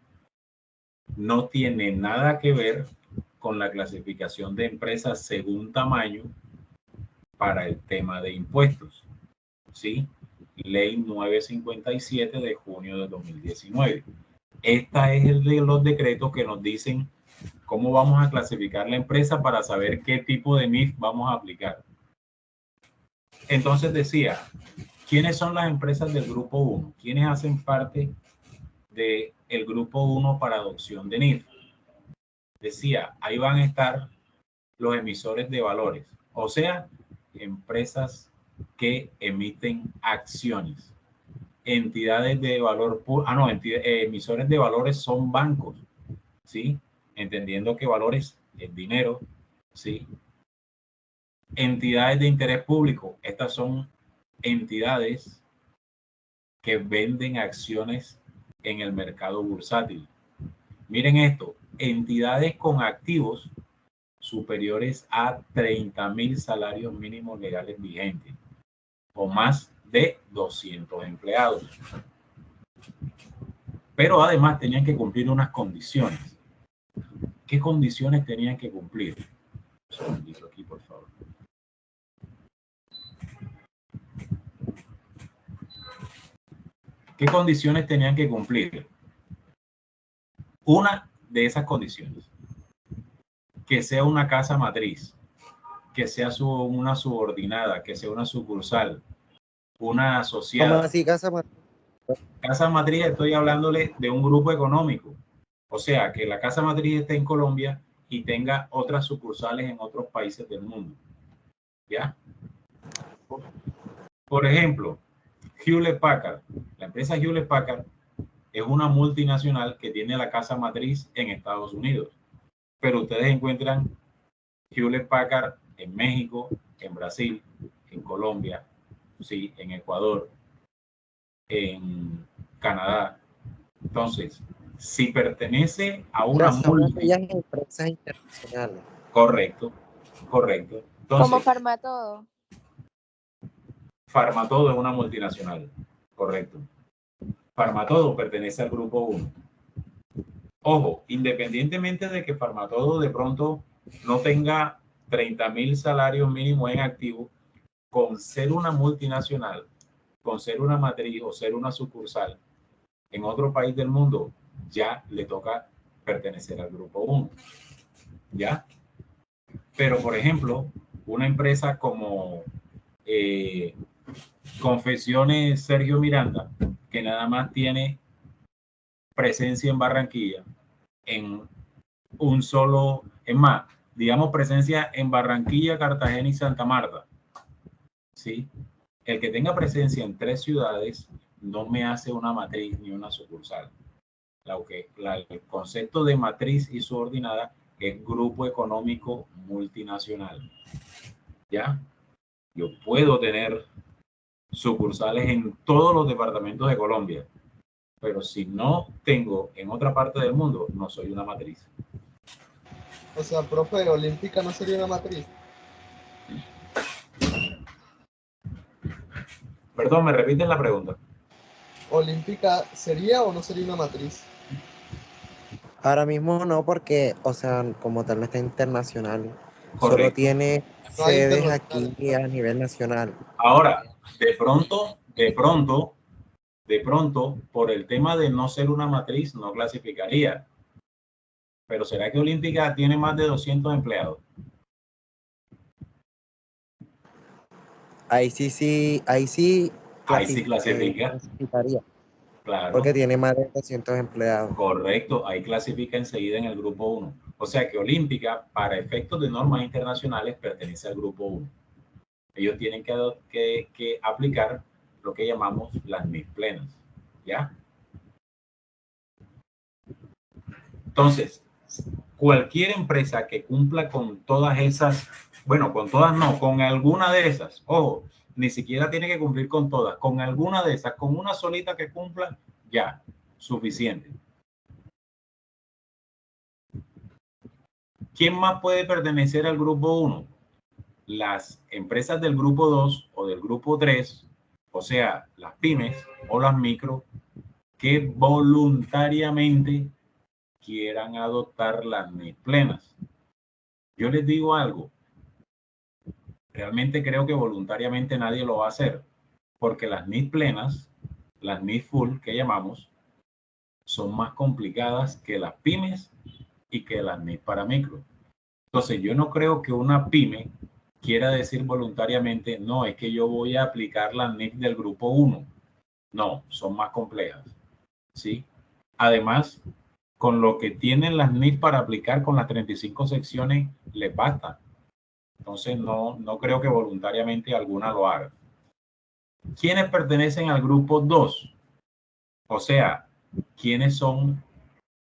no tiene nada que ver con la clasificación de empresas según tamaño para el tema de impuestos, ¿sí? Ley 957 de junio de 2019. Esta es el de los decretos que nos dicen cómo vamos a clasificar la empresa para saber qué tipo de NIF vamos a aplicar. Entonces decía, ¿quiénes son las empresas del grupo 1? ¿Quiénes hacen parte del grupo 1 para adopción de NIF? Decía, ahí van a estar los emisores de valores, o sea, empresas que emiten acciones. Entidades de valor, emisores de valores son bancos, ¿sí? Entendiendo que valores es dinero, ¿sí? Entidades de interés público, estas son entidades que venden acciones en el mercado bursátil. Miren esto, entidades con activos superiores a 30.000 salarios mínimos legales vigentes o más de 200 empleados. Pero además tenían que cumplir unas condiciones. ¿Qué condiciones tenían que cumplir? Un segundito aquí, por favor. ¿Qué condiciones tenían que cumplir? Una de esas condiciones, que sea una casa matriz, que sea una subordinada, que sea una sucursal, una asociada. ¿Cómo así, casa matriz? Casa matriz, estoy hablándole de un grupo económico. O sea, que la casa matriz esté en Colombia y tenga otras sucursales en otros países del mundo. ¿Ya? Por ejemplo, Hewlett Packard. La empresa Hewlett Packard es una multinacional que tiene la casa matriz en Estados Unidos. Pero ustedes encuentran Hewlett Packard en México, en Brasil, en Colombia, sí, en Ecuador, en Canadá. Entonces, si pertenece a una empresas internacionales. Correcto, correcto. Entonces, Como Farmatodo. Farmatodo es una multinacional, correcto. Farmatodo pertenece al grupo 1. Ojo, independientemente de que Farmatodo de pronto no tenga 30.000 salarios mínimos en activo, con ser una multinacional, con ser una matriz o ser una sucursal en otro país del mundo, ya le toca pertenecer al grupo 1. ¿Ya? Pero, por ejemplo, una empresa como Confecciones Sergio Miranda, que nada más tiene presencia en Barranquilla, en un solo, es más, digamos presencia en Barranquilla, Cartagena y Santa Marta, ¿sí? El que tenga presencia en 3 ciudades no me hace una matriz ni una sucursal. El concepto de matriz y subordinada es grupo económico multinacional. ¿Ya? Yo puedo tener sucursales en todos los departamentos de Colombia, pero si no tengo en otra parte del mundo, no soy una matriz. O sea, profe, Olímpica no sería una matriz. Perdón, ¿me repiten la pregunta? ¿Olímpica sería o no sería una matriz? Ahora mismo no, porque, o sea, como tal no está internacional. Solo Correcto. tiene No hay sedes internacional. aquí a nivel nacional. Ahora, de pronto, por el tema de no ser una matriz, no clasificaría. Pero ¿será que Olímpica tiene más de 200 empleados? Ahí sí clasifica. clasificaría, Claro. porque tiene más de 200 empleados. Correcto, ahí clasifica enseguida en el grupo 1. O sea que Olímpica, para efectos de normas internacionales, pertenece al grupo 1. Ellos tienen que aplicar lo que llamamos las NIF plenas. ¿Ya? Entonces, cualquier empresa que cumpla con todas esas, bueno, con todas no, con alguna de esas, ojo, ni siquiera tiene que cumplir con todas, con alguna de esas, con una solita que cumpla, ya, suficiente. ¿Quién más puede pertenecer al grupo 1? Las empresas del grupo 2 o del grupo 3, o sea, las pymes o las micro, que voluntariamente quieran adoptar las NIF plenas. Yo les digo algo. realmente creo que voluntariamente nadie lo va a hacer, porque las NIF plenas, las NIF full que llamamos, son más complicadas que las pymes y que las NIF para micro. Entonces, yo no creo que una pyme quiera decir voluntariamente, no, es que yo voy a aplicar las NIF del grupo 1. No, son más complejas, ¿sí? Además, con lo que tienen las NIF para aplicar con las 35 secciones, les basta. Entonces, no creo que voluntariamente alguna lo haga. ¿Quiénes pertenecen al grupo 2? O sea, ¿quiénes son?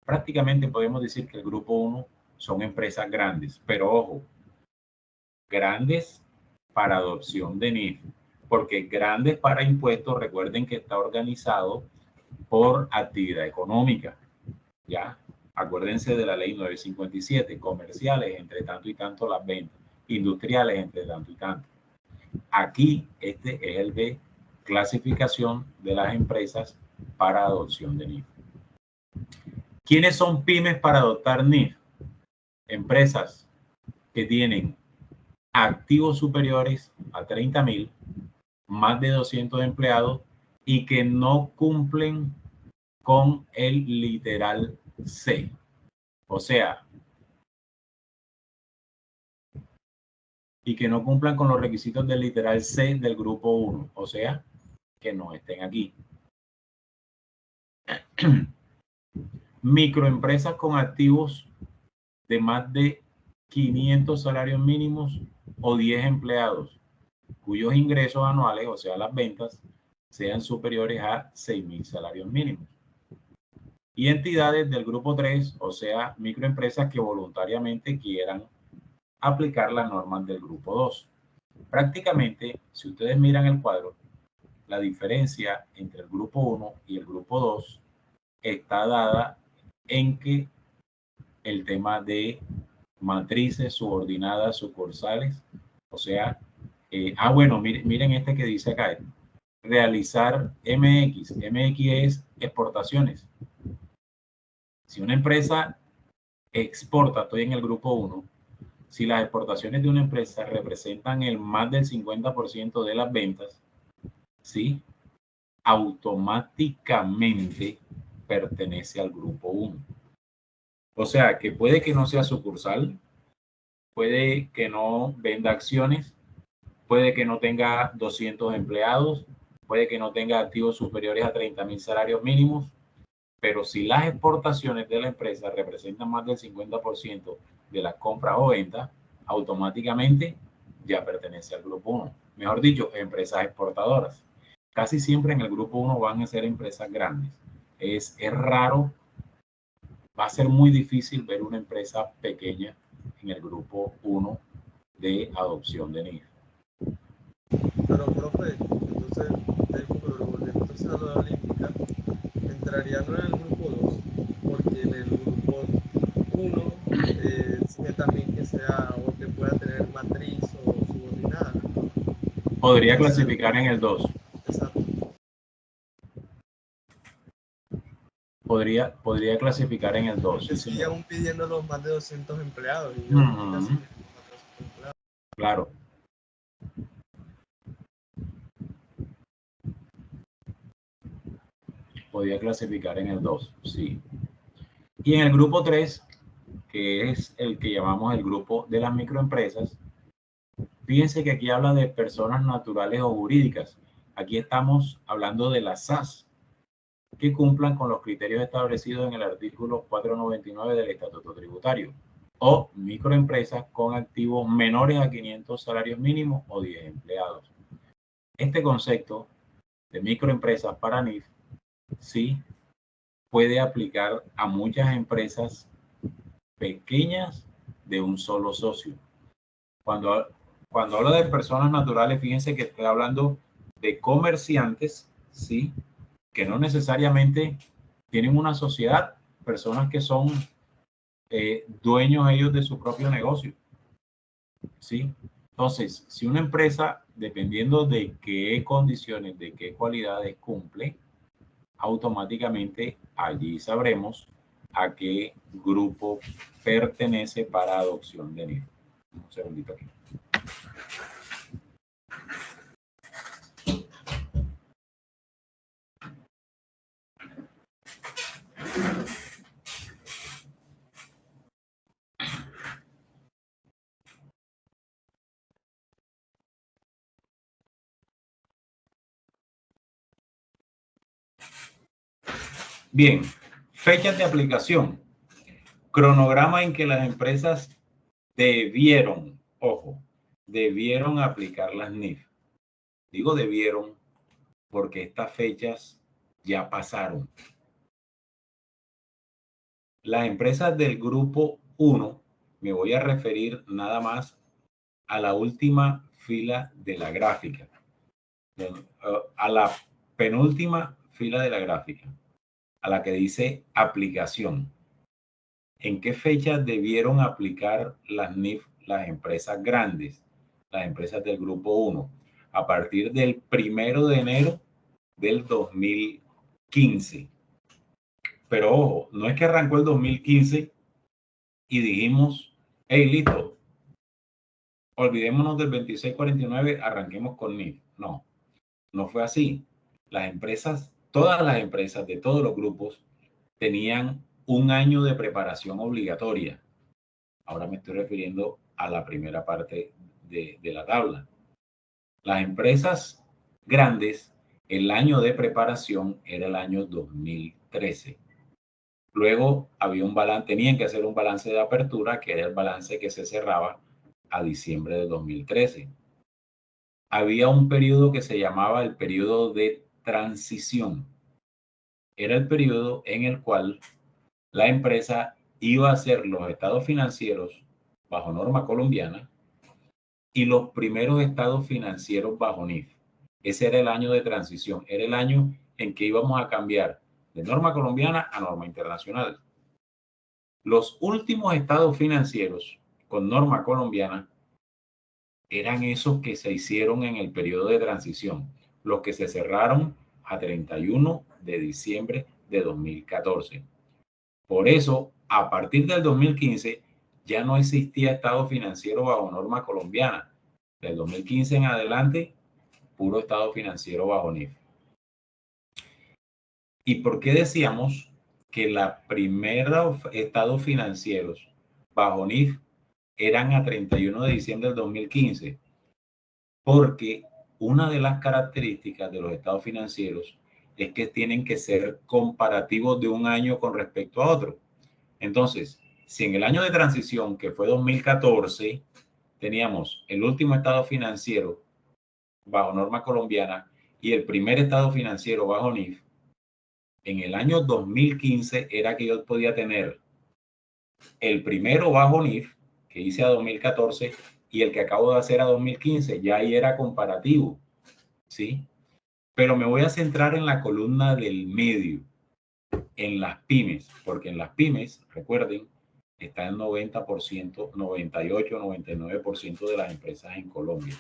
Prácticamente podemos decir que el grupo 1 son empresas grandes, pero ojo, grandes para adopción de NIF, porque grandes para impuestos, recuerden que está organizado por actividad económica, ¿ya? Acuérdense de la ley 957, comerciales, entre tanto y tanto las ventas, industriales, entre tanto y tanto. Aquí, este es el de clasificación de las empresas para adopción de NIF. ¿Quiénes son pymes para adoptar NIF? Empresas que tienen activos superiores a 30.000, más de 200 empleados y que no cumplen con el literal C. O sea, y que no cumplan con los requisitos del literal C del grupo 1. O sea, que no estén aquí. Microempresas con activos de más de 500 salarios mínimos o 10 empleados, cuyos ingresos anuales, o sea, las ventas, sean superiores a 6.000 salarios mínimos. Y entidades del grupo 3, o sea, microempresas que voluntariamente quieran aplicar las normas del grupo 2. Prácticamente, si ustedes miran el cuadro, la diferencia entre el grupo 1 y el grupo 2 está dada en que el tema de matrices subordinadas, sucursales, o sea, bueno, miren este que dice acá, realizar MX. MX es exportaciones. Si una empresa exporta, estoy en el grupo 1, si las exportaciones de una empresa representan el más del 50% de las ventas, ¿sí? Automáticamente pertenece al grupo 1. O sea, que puede que no sea sucursal, puede que no venda acciones, puede que no tenga 200 empleados, puede que no tenga activos superiores a 30.000 salarios mínimos, pero si las exportaciones de la empresa representan más del 50% de las compras o ventas, automáticamente ya pertenece al grupo 1. Mejor dicho, empresas exportadoras. Casi siempre en el grupo 1 van a ser empresas grandes. Es raro, va a ser muy difícil ver una empresa pequeña en el grupo 1 de adopción de NIF. Pero, profe, entonces, volviendo entonces a la olímpica, entraría no en el grupo 2, porque en el grupo 1 exige también que sea o que pueda tener matriz o subordinada. Podría clasificar en el 2. Exacto. Podría clasificar en el 2. Sí, Sí, aún pidiendo los más de 200 empleados. Y claro. Podría clasificar en el 2, sí. Y en el grupo 3, que es el que llamamos el grupo de las microempresas, fíjense que aquí habla de personas naturales o jurídicas. Aquí estamos hablando de las SAS, que cumplan con los criterios establecidos en el artículo 499 del Estatuto Tributario, o microempresas con activos menores a 500 salarios mínimos o 10 empleados. Este concepto de microempresas para NIF sí puede aplicar a muchas empresas pequeñas de un solo socio. Cuando habla de personas naturales, fíjense que estoy hablando de comerciantes, ¿sí? Que no necesariamente tienen una sociedad, personas que son dueños ellos de su propio negocio, ¿sí? Entonces, si una empresa, dependiendo de qué condiciones, de qué cualidades cumple, automáticamente allí sabremos a qué grupo pertenece para adopción de NIF. Un segundito aquí. Bien, fechas de aplicación. Cronograma en que las empresas debieron, ojo, debieron aplicar las NIF. Digo debieron porque estas fechas ya pasaron. Las empresas del grupo 1, me voy a referir nada más a la última fila de la gráfica, a la penúltima fila de la gráfica, a la que dice aplicación. ¿En qué fecha debieron aplicar las NIF las empresas grandes, las empresas del grupo 1? A partir del 1 de enero del 2015. Pero ojo, no es que arrancó el 2015 y dijimos, hey, listo, olvidémonos del 2649, arranquemos con NIF. No, no fue así. Las empresas, todas las empresas de todos los grupos tenían un año de preparación obligatoria. Ahora me estoy refiriendo a la primera parte de la tabla. Las empresas grandes, el año de preparación era el año 2013. Luego había un balance, tenían que hacer un balance de apertura, que era el balance que se cerraba a diciembre de 2013. Había un periodo que se llamaba el periodo de transición. Era el periodo en el cual la empresa iba a hacer los estados financieros bajo norma colombiana y los primeros estados financieros bajo NIF. Ese era el año de transición, era el año en que íbamos a cambiar de norma colombiana a norma internacional. Los últimos estados financieros con norma colombiana eran esos que se hicieron en el periodo de transición, los que se cerraron a 31 de diciembre de 2014. Por eso, a partir del 2015, ya no existía estado financiero bajo norma colombiana. Del 2015 en adelante, puro estado financiero bajo NIF. ¿Y por qué decíamos que la primera estados financieros bajo NIF eran a 31 de diciembre del 2015? Porque una de las características de los estados financieros es que tienen que ser comparativos de un año con respecto a otro. Entonces, si en el año de transición, que fue 2014, teníamos el último estado financiero bajo norma colombiana y el primer estado financiero bajo NIF, en el año 2015 era que yo podía tener el primero bajo NIF, que hice a 2014, y el que acabo de hacer a 2015, ya ahí era comparativo, ¿sí? Pero me voy a centrar en la columna del medio, en las pymes, porque en las pymes, recuerden, está el 90%, 98, 99% de las empresas en Colombia.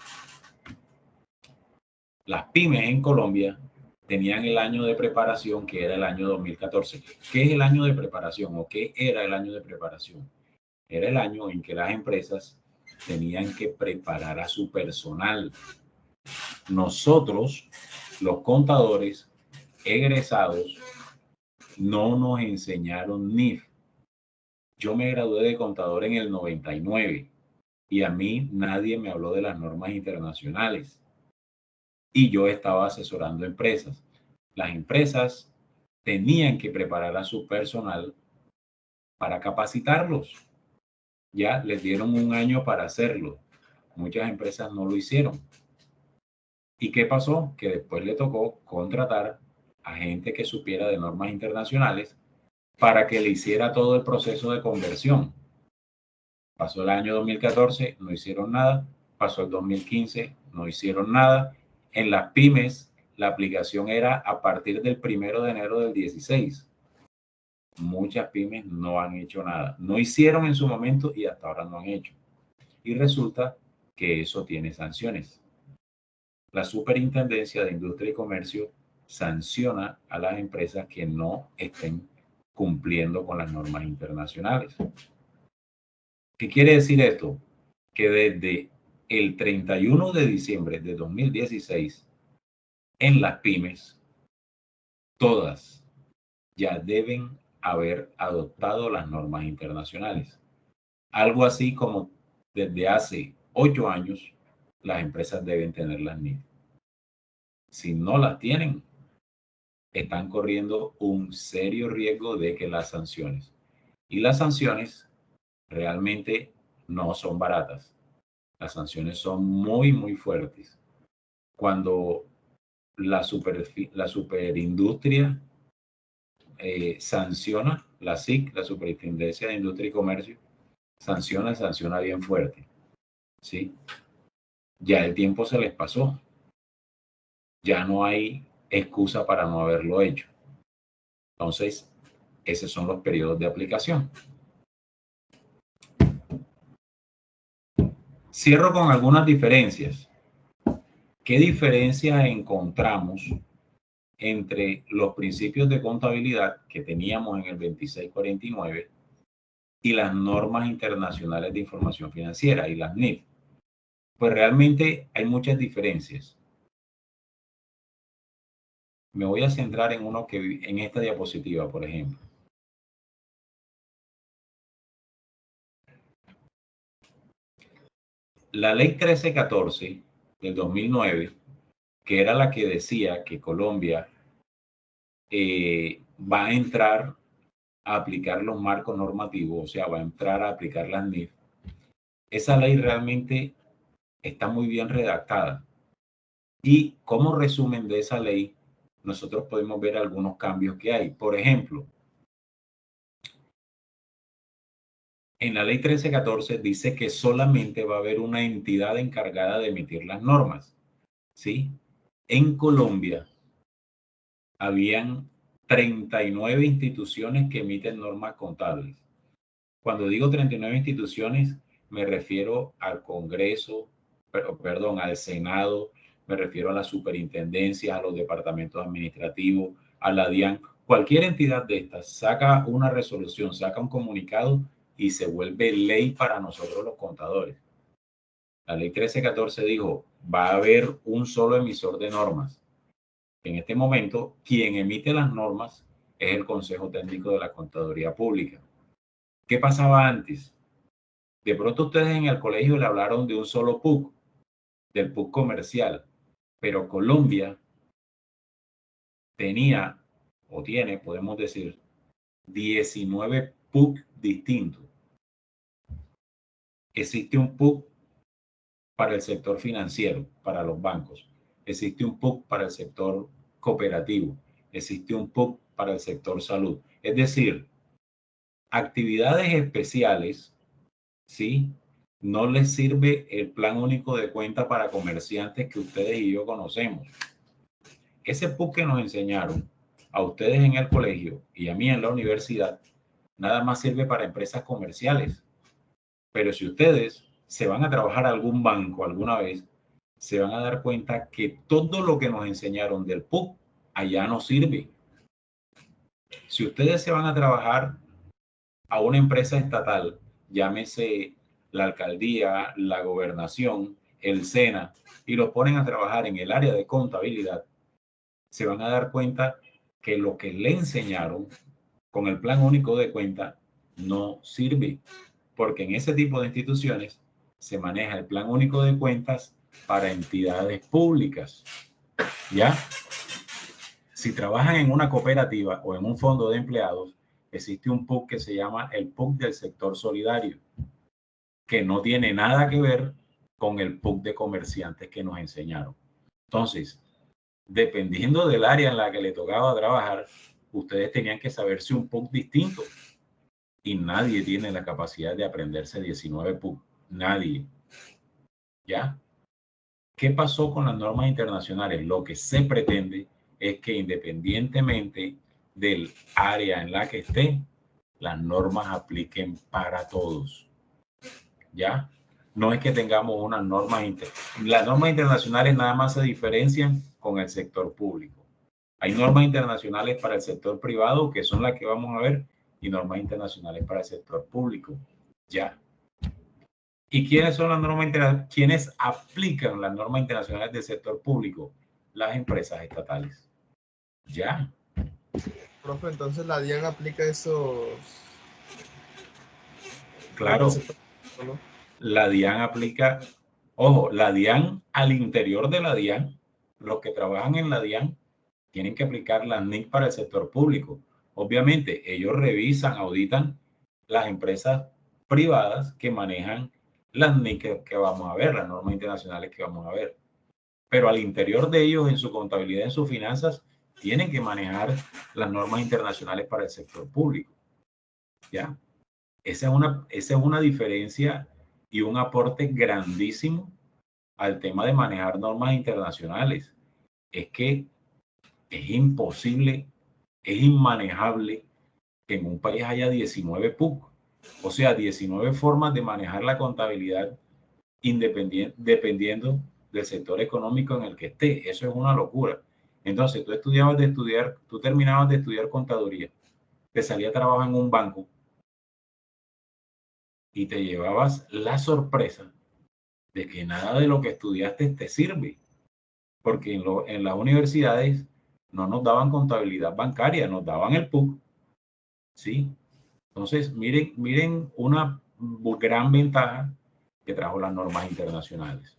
Las pymes en Colombia tenían el año de preparación, que era el año 2014. ¿Qué es el año de preparación o qué era el año de preparación? Era el año en que las empresas tenían que preparar a su personal. Nosotros, los contadores egresados, no nos enseñaron NIF. Yo me gradué de contador en el 99 y a mí nadie me habló de las normas internacionales. Y yo estaba asesorando empresas. Las empresas tenían que preparar a su personal para capacitarlos. Ya les dieron un año para hacerlo. Muchas empresas no lo hicieron. ¿Y qué pasó? Que después le tocó contratar a gente que supiera de normas internacionales para que le hiciera todo el proceso de conversión. Pasó el año 2014, no hicieron nada. Pasó el 2015, no hicieron nada. En las pymes, la aplicación era a partir del 1 de enero del 16. Muchas pymes no han hecho nada. No hicieron en su momento y hasta ahora no han hecho. Y resulta que eso tiene sanciones. La Superintendencia de Industria y Comercio sanciona a las empresas que no estén cumpliendo con las normas internacionales. ¿Qué quiere decir esto? Que desde el 31 de diciembre de 2016, en las pymes, todas ya deben haber adoptado las normas internacionales. Algo así como desde hace 8 años, las empresas deben tener las NIF. Si no las tienen, están corriendo un serio riesgo de que las sanciones, y las sanciones realmente no son baratas. Las sanciones son muy, muy fuertes. Cuando la superindustria sanciona, la SIC, la Superintendencia de Industria y Comercio, sanciona bien fuerte. ¿Sí? Ya el tiempo se les pasó. Ya no hay excusa para no haberlo hecho. Entonces, esos son los periodos de aplicación. Cierro con algunas diferencias. ¿Qué diferencias encontramos entre los principios de contabilidad que teníamos en el 2649 y las normas internacionales de información financiera y las NIF? Pues realmente hay muchas diferencias. Me voy a centrar en uno que en esta diapositiva, por ejemplo. La ley 1314 del 2009, que era la que decía que Colombia va a entrar a aplicar los marcos normativos, o sea, va a entrar a aplicar las NIF. Esa ley realmente está muy bien redactada. Y como resumen de esa ley, nosotros podemos ver algunos cambios que hay. Por ejemplo, en la ley 1314 dice que solamente va a haber una entidad encargada de emitir las normas. ¿Sí? En Colombia habían 39 instituciones que emiten normas contables. Cuando digo 39 instituciones, me refiero al Congreso, perdón, al Senado, me refiero a la superintendencia, a los departamentos administrativos, a la DIAN. Cualquier entidad de estas saca una resolución, saca un comunicado y se vuelve ley para nosotros los contadores. La ley 1314 dijo, va a haber un solo emisor de normas. En este momento, quien emite las normas es el Consejo Técnico de la Contaduría Pública. ¿Qué pasaba antes? De pronto ustedes en el colegio le hablaron de un solo PUC, del PUC comercial, pero Colombia tenía o tiene, podemos decir, 19 PUC distintos. Existe un PUC para el sector financiero, para los bancos. Existe un PUC para el sector cooperativo. Existe un PUC para el sector salud. Es decir, actividades especiales, ¿sí? No les sirve el plan único de cuenta para comerciantes que ustedes y yo conocemos. Ese PUC que nos enseñaron a ustedes en el colegio y a mí en la universidad, nada más sirve para empresas comerciales. Pero si ustedes se van a trabajar a algún banco alguna vez, se van a dar cuenta que todo lo que nos enseñaron del PUC allá no sirve. Si ustedes se van a trabajar a una empresa estatal, llámese la alcaldía, la gobernación, el SENA, y lo ponen a trabajar en el área de contabilidad, se van a dar cuenta que lo que le enseñaron con el plan único de cuenta no sirve, porque en ese tipo de instituciones se maneja el plan único de cuentas para entidades públicas. ¿Ya? Si trabajan en una cooperativa o en un fondo de empleados, existe un PUC que se llama el PUC del sector solidario, que no tiene nada que ver con el PUC de comerciantes que nos enseñaron. Entonces, dependiendo del área en la que le tocaba trabajar, ustedes tenían que saberse un PUC distinto. Y nadie tiene la capacidad de aprenderse 19 PUC. Nadie. ¿Ya? ¿Qué pasó con las normas internacionales? Lo que se pretende es que independientemente del área en la que esté, las normas apliquen para todos. ¿Ya? No es que tengamos unas normas las normas internacionales nada más se diferencian con el sector público. Hay normas internacionales para el sector privado, que son las que vamos a ver, y normas internacionales para el sector público. Ya. ¿Y quiénes son las normas internacionales? ¿Quiénes aplican las normas internacionales del sector público? Las empresas estatales. Ya. Profe, entonces la DIAN aplica esos... Claro. ¿no? La DIAN aplica, ojo, la DIAN al interior de la DIAN, los que trabajan en la DIAN tienen que aplicar las NIC para el sector público. Obviamente, ellos revisan, auditan las empresas privadas que manejan las NIC que vamos a ver, las normas internacionales que vamos a ver. Pero al interior de ellos, en su contabilidad, en sus finanzas, tienen que manejar las normas internacionales para el sector público. ¿Ya? Esa es una diferencia y un aporte grandísimo al tema de manejar normas internacionales. Es que es imposible, es inmanejable que en un país haya 19 PUC, o sea, 19 formas de manejar la contabilidad dependiendo del sector económico en el que esté. Eso es una locura. Entonces, tú terminabas de estudiar contaduría, te salía a trabajar en un banco y te llevabas la sorpresa de que nada de lo que estudiaste te sirve, porque en las universidades no nos daban contabilidad bancaria, nos daban el PUC, ¿sí? Entonces, miren una gran ventaja que trajo las normas internacionales.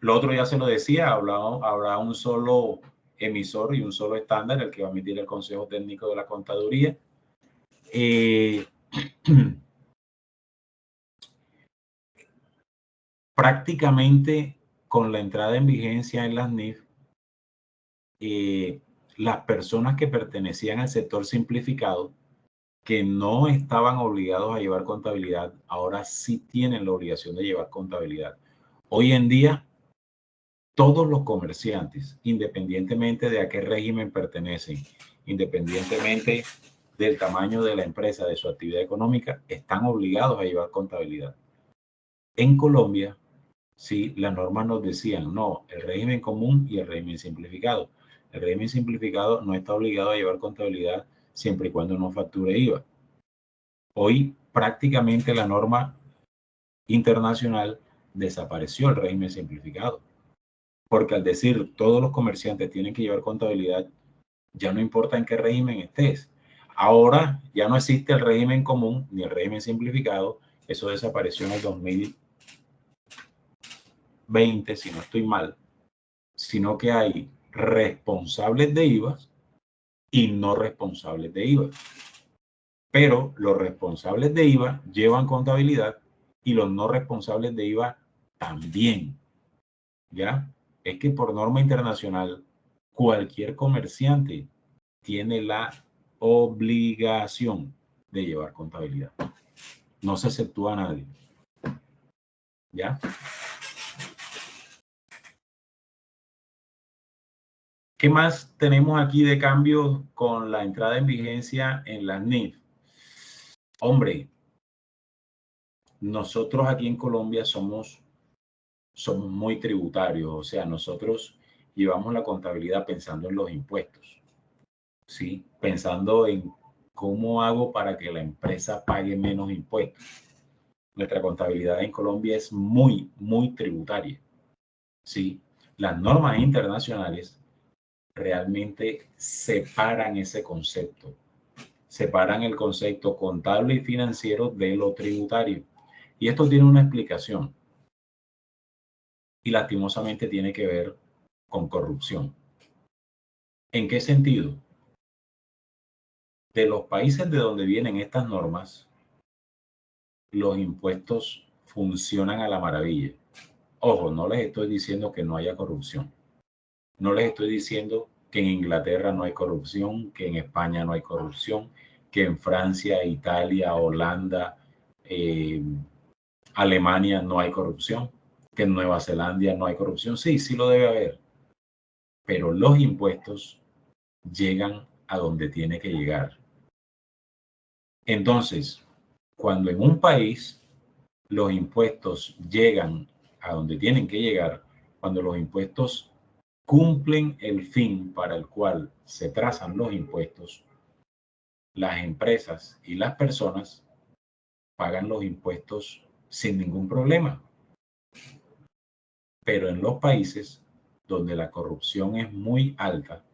Lo otro ya se lo decía, habrá un solo emisor y un solo estándar, el que va a emitir el Consejo Técnico de la Contaduría. Prácticamente con la entrada en vigencia en las NIF, las personas que pertenecían al sector simplificado, que no estaban obligados a llevar contabilidad, ahora sí tienen la obligación de llevar contabilidad. Hoy en día, todos los comerciantes, independientemente de a qué régimen pertenecen, independientemente del tamaño de la empresa, de su actividad económica, están obligados a llevar contabilidad. En Colombia, sí, las normas nos decían, no, el régimen común y el régimen simplificado. El régimen simplificado no está obligado a llevar contabilidad siempre y cuando no facture IVA. Hoy prácticamente la norma internacional desapareció el régimen simplificado. Porque al decir todos los comerciantes tienen que llevar contabilidad, ya no importa en qué régimen estés. Ahora ya no existe el régimen común ni el régimen simplificado. Eso desapareció en el 2020, si no estoy mal. Sino que hay responsables de IVA y no responsables de IVA. Pero los responsables de IVA llevan contabilidad y los no responsables de IVA también. ¿Ya? Es que por norma internacional, cualquier comerciante tiene la obligación de llevar contabilidad. No se exceptúa a nadie. ¿Ya? ¿Qué más tenemos aquí de cambio con la entrada en vigencia en las NIF? Hombre, nosotros aquí en Colombia somos muy tributarios, o sea, nosotros llevamos la contabilidad pensando en los impuestos, ¿sí? Pensando en cómo hago para que la empresa pague menos impuestos. Nuestra contabilidad en Colombia es muy tributaria, ¿sí? Las normas internacionales realmente separan ese concepto, separan el concepto contable y financiero de lo tributario. Y esto tiene una explicación. Y lastimosamente tiene que ver con corrupción. ¿En qué sentido? De los países de donde vienen estas normas, los impuestos funcionan a la maravilla. Ojo, no les estoy diciendo que no haya corrupción. No les estoy diciendo que en Inglaterra no hay corrupción, que en España no hay corrupción, que en Francia, Italia, Holanda, Alemania no hay corrupción, que en Nueva Zelanda no hay corrupción. Sí, sí lo debe haber. Pero los impuestos llegan a donde tiene que llegar. Entonces, cuando en un país los impuestos llegan a donde tienen que llegar, cuando los impuestos cumplen el fin para el cual se trazan los impuestos, las empresas y las personas pagan los impuestos sin ningún problema. Pero en los países donde la corrupción es muy alta,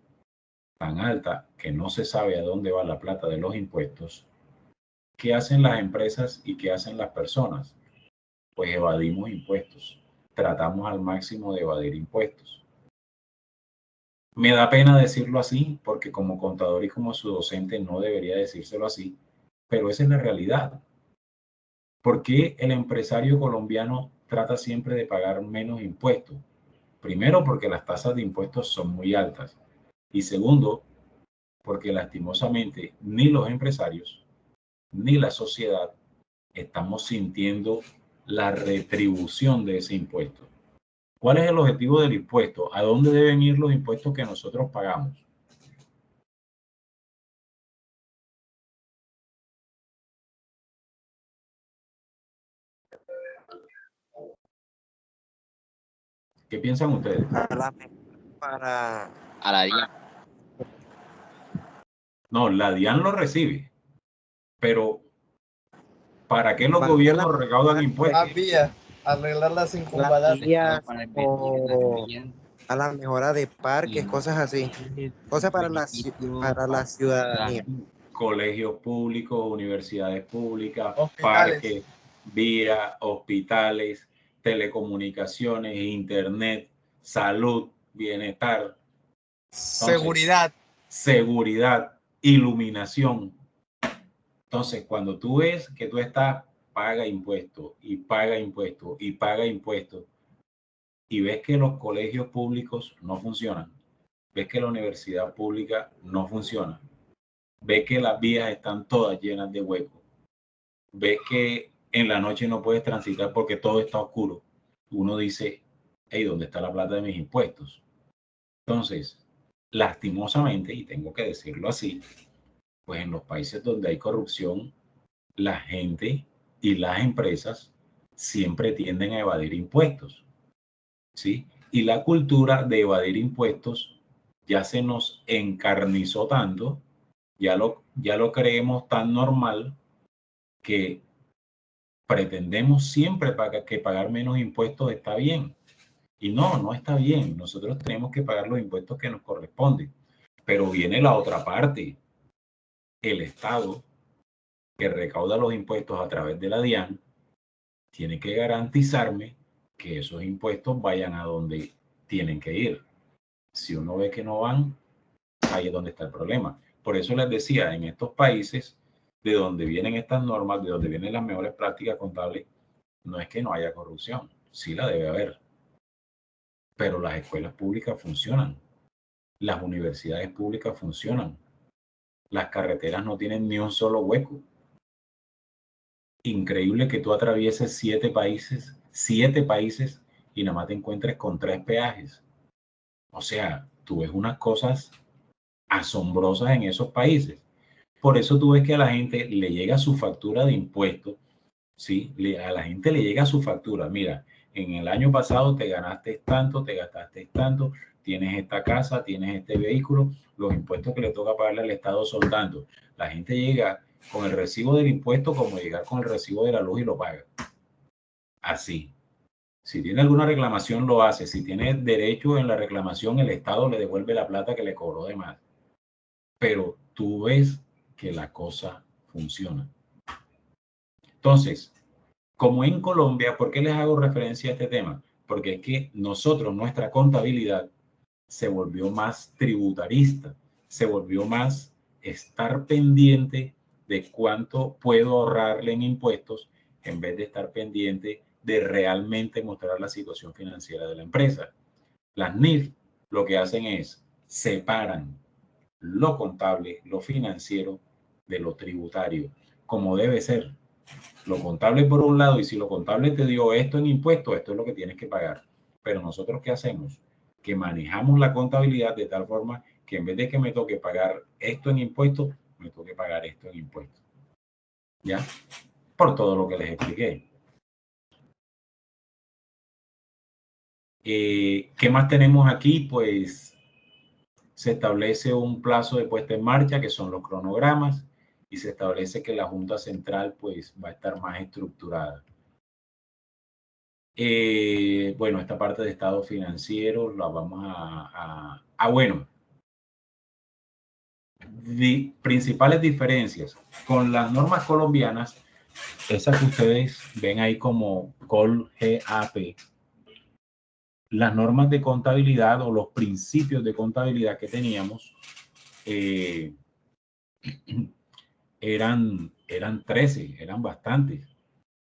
tan alta que no se sabe a dónde va la plata de los impuestos, ¿qué hacen las empresas y qué hacen las personas? Pues evadimos impuestos. Tratamos al máximo de evadir impuestos. Me da pena decirlo así, porque como contador y como su docente no debería decírselo así, pero esa es la realidad. ¿Por qué el empresario colombiano trata siempre de pagar menos impuestos? Primero, porque las tasas de impuestos son muy altas. Y segundo, porque lastimosamente ni los empresarios ni la sociedad estamos sintiendo la retribución de ese impuesto. ¿Cuál es el objetivo del impuesto? ¿A dónde deben ir los impuestos que nosotros pagamos? ¿Qué piensan ustedes? Para A la DIAN. No, la DIAN lo recibe, pero ¿para qué los Más gobiernos la- recaudan impuestos? Más vías, arreglar las las circunvalaciones. vías Para investigar la o DIAN a la mejora de parques, cosas así. Cosas para la ciudadanía. Colegios públicos, universidades públicas, Hospitales. parques, vías, hospitales, telecomunicaciones, internet, salud, bienestar, Seguridad. seguridad, iluminación. Entonces, cuando tú ves que tú estás, paga impuestos y paga impuestos y paga impuestos, y ves que los colegios públicos no funcionan, ves que la universidad pública no funciona, ves que las vías están todas llenas de huecos, ves que en la noche no puedes transitar porque todo está oscuro, uno dice, hey, ¿dónde está la plata de mis impuestos? Entonces, lastimosamente, y tengo que decirlo así, pues en los países donde hay corrupción, la gente y las empresas siempre tienden a evadir impuestos, ¿sí? Y la cultura de evadir impuestos ya se nos encarnizó tanto, ya lo creemos tan normal que pretendemos siempre que pagar menos impuestos está bien. Y no, no está bien. Nosotros tenemos que pagar los impuestos que nos corresponden. Pero viene la otra parte. El Estado, que recauda los impuestos a través de la DIAN, tiene que garantizarme que esos impuestos vayan a donde tienen que ir. Si uno ve que no van, ahí es donde está el problema. Por eso les decía, en estos países de donde vienen estas normas, de donde vienen las mejores prácticas contables, no es que no haya corrupción, sí la debe haber, pero las escuelas públicas funcionan, las universidades públicas funcionan, las carreteras no tienen ni un solo hueco. Increíble que tú atravieses 7 países y nada más te encuentres con 3 peajes. O sea, tú ves unas cosas asombrosas en esos países. Por eso tú ves que a la gente le llega su factura de impuestos, ¿sí? A la gente le llega su factura. Mira, en el año pasado te ganaste tanto, te gastaste tanto, tienes esta casa, tienes este vehículo, los impuestos que le toca pagarle al Estado son tantos. La gente llega con el recibo del impuesto como llegar con el recibo de la luz y lo paga. Así. Si tiene alguna reclamación, lo hace. Si tiene derecho en la reclamación, el Estado le devuelve la plata que le cobró de más. Pero tú ves que la cosa funciona. Entonces, como en Colombia, ¿por qué les hago referencia a este tema? Porque es que nosotros, nuestra contabilidad se volvió más tributarista, se volvió más estar pendiente de cuánto puedo ahorrarle en impuestos en vez de estar pendiente de realmente mostrar la situación financiera de la empresa. Las NIF lo que hacen es separan lo contable, lo financiero de lo tributario, como debe ser. Lo contable por un lado, y si lo contable te dio esto en impuestos, esto es lo que tienes que pagar. Pero nosotros, ¿qué hacemos? Que manejamos la contabilidad de tal forma que en vez de que me toque pagar esto en impuestos, me toque pagar esto en impuestos. ¿Ya? Por todo lo que les expliqué. ¿Qué más tenemos aquí? Pues se establece un plazo de puesta en marcha, que son los cronogramas, y se establece que la Junta Central pues va a estar más estructurada. Bueno, esta parte de estado financiero la vamos bueno, principales diferencias con las normas colombianas, esas que ustedes ven ahí como COL-GAP, las normas de contabilidad o los principios de contabilidad que teníamos eran 13, eran bastantes.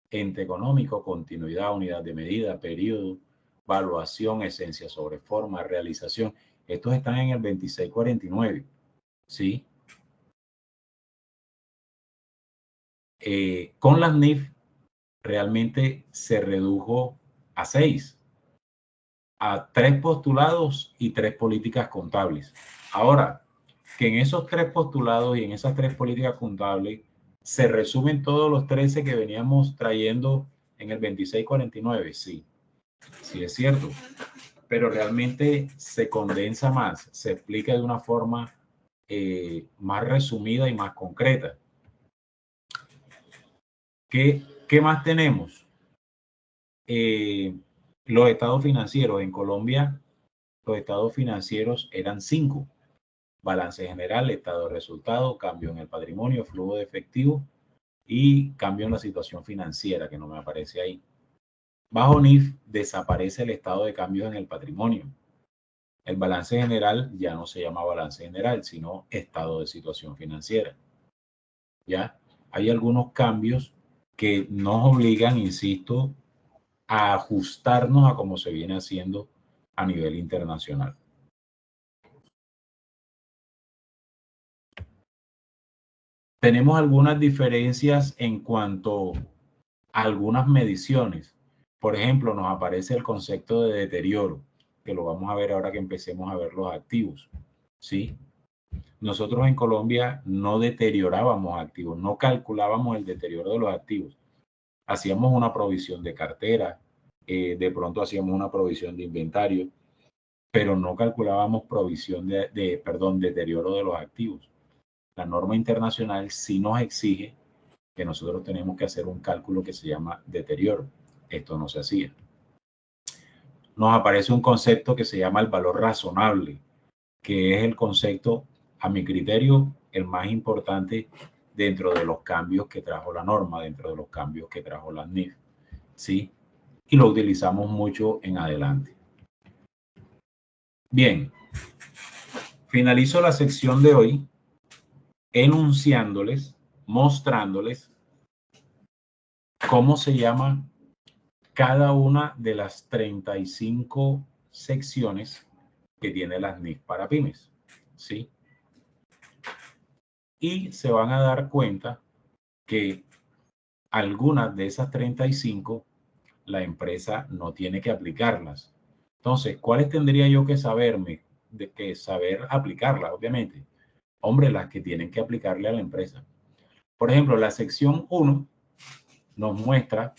Ente económico, continuidad, unidad de medida, periodo, valuación, esencia sobre forma, realización. Estos están en el 2649, ¿sí? Con las NIF realmente se redujo a 6, a 3 postulados y 3 políticas contables. Ahora, que en esos 3 postulados y en esas 3 políticas contables se resumen todos los 13 que veníamos trayendo en el 2649, sí, sí es cierto, pero realmente se condensa más, se explica de una forma más resumida y más concreta. ¿Qué más tenemos? Los estados financieros. En Colombia, los estados financieros eran 5. Balance general, estado de resultado, cambio en el patrimonio, flujo de efectivo y cambio en la situación financiera, que no me aparece ahí. Bajo NIF desaparece el estado de cambios en el patrimonio. El balance general ya no se llama balance general, sino estado de situación financiera. ¿Ya? Hay algunos cambios que nos obligan, insisto, a ajustarnos a cómo se viene haciendo a nivel internacional. Tenemos algunas diferencias en cuanto a algunas mediciones. Por ejemplo, nos aparece el concepto de deterioro, que lo vamos a ver ahora que empecemos a ver los activos, ¿sí? Nosotros en Colombia no deteriorábamos activos, no calculábamos el deterioro de los activos. Hacíamos una provisión de cartera, de pronto hacíamos una provisión de inventario, pero no calculábamos provisión deterioro de los activos. La norma internacional sí nos exige que nosotros tenemos que hacer un cálculo que se llama deterioro. Esto no se hacía. Nos aparece un concepto que se llama el valor razonable, que es el concepto, a mi criterio, el más importante dentro de los cambios que trajo la norma, dentro de los cambios que trajo la NIF, ¿sí? Y lo utilizamos mucho en adelante. Bien, finalizo la sección de hoy enunciándoles, mostrándoles cómo se llama cada una de las 35 secciones que tiene las NIF para pymes, ¿sí? Y se van a dar cuenta que algunas de esas 35 la empresa no tiene que aplicarlas. Entonces, ¿cuáles tendría yo que saberme? De que saber aplicarlas, obviamente. Hombre, las que tienen que aplicarle a la empresa. Por ejemplo, la sección 1 nos muestra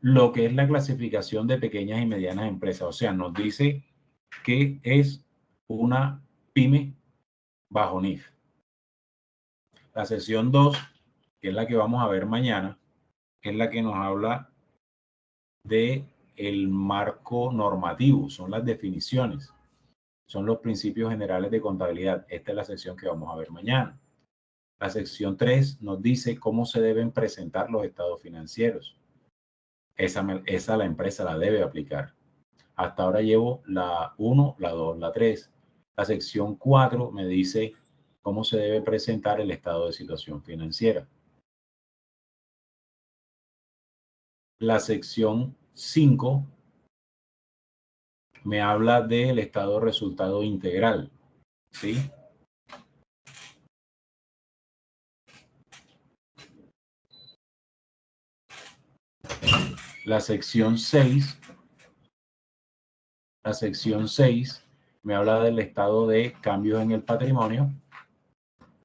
lo que es la clasificación de pequeñas y medianas empresas. O sea, nos dice que es una pyme bajo NIF. La sección 2, que es la que vamos a ver mañana, es la que nos habla de el marco normativo, son las definiciones, son los principios generales de contabilidad. Esta es la sección que vamos a ver mañana. La sección 3 nos dice cómo se deben presentar los estados financieros. Esa la empresa la debe aplicar. Hasta ahora llevo la 1, la 2, la 3. La sección 4 me dice cómo se debe presentar el estado de situación financiera. La sección 5 me habla del estado de resultado integral, ¿sí? La sección 6 me habla del estado de cambios en el patrimonio.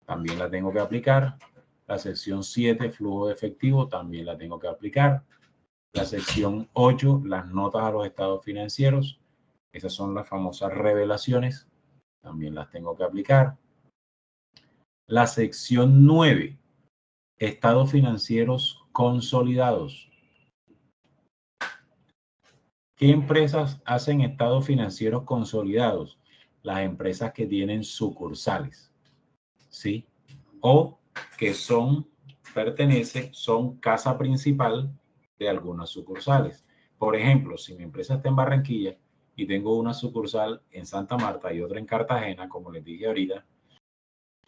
También la tengo que aplicar. La sección 7, flujo de efectivo, también la tengo que aplicar. La sección 8, las notas a los estados financieros. Esas son las famosas revelaciones. También las tengo que aplicar. La sección 9, estados financieros consolidados. ¿Qué empresas hacen estados financieros consolidados? Las empresas que tienen sucursales, ¿sí? O que son casa principal de algunas sucursales. Por ejemplo, si mi empresa está en Barranquilla y tengo una sucursal en Santa Marta y otra en Cartagena, como les dije ahorita,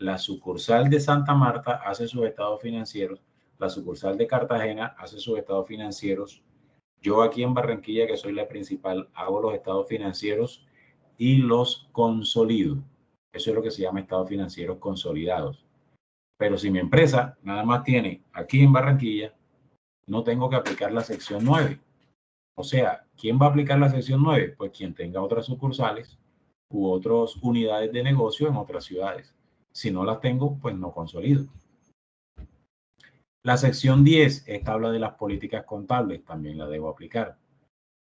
la sucursal de Santa Marta hace sus estados financieros, la sucursal de Cartagena hace sus estados financieros. Yo aquí en Barranquilla, que soy la principal, hago los estados financieros y los consolido. Eso es lo que se llama estados financieros consolidados. Pero si mi empresa nada más tiene aquí en Barranquilla, no tengo que aplicar la sección 9. O sea, ¿quién va a aplicar la sección 9? Pues quien tenga otras sucursales u otras unidades de negocio en otras ciudades. Si no las tengo, pues no consolido. La sección 10, esta habla de las políticas contables, también la debo aplicar.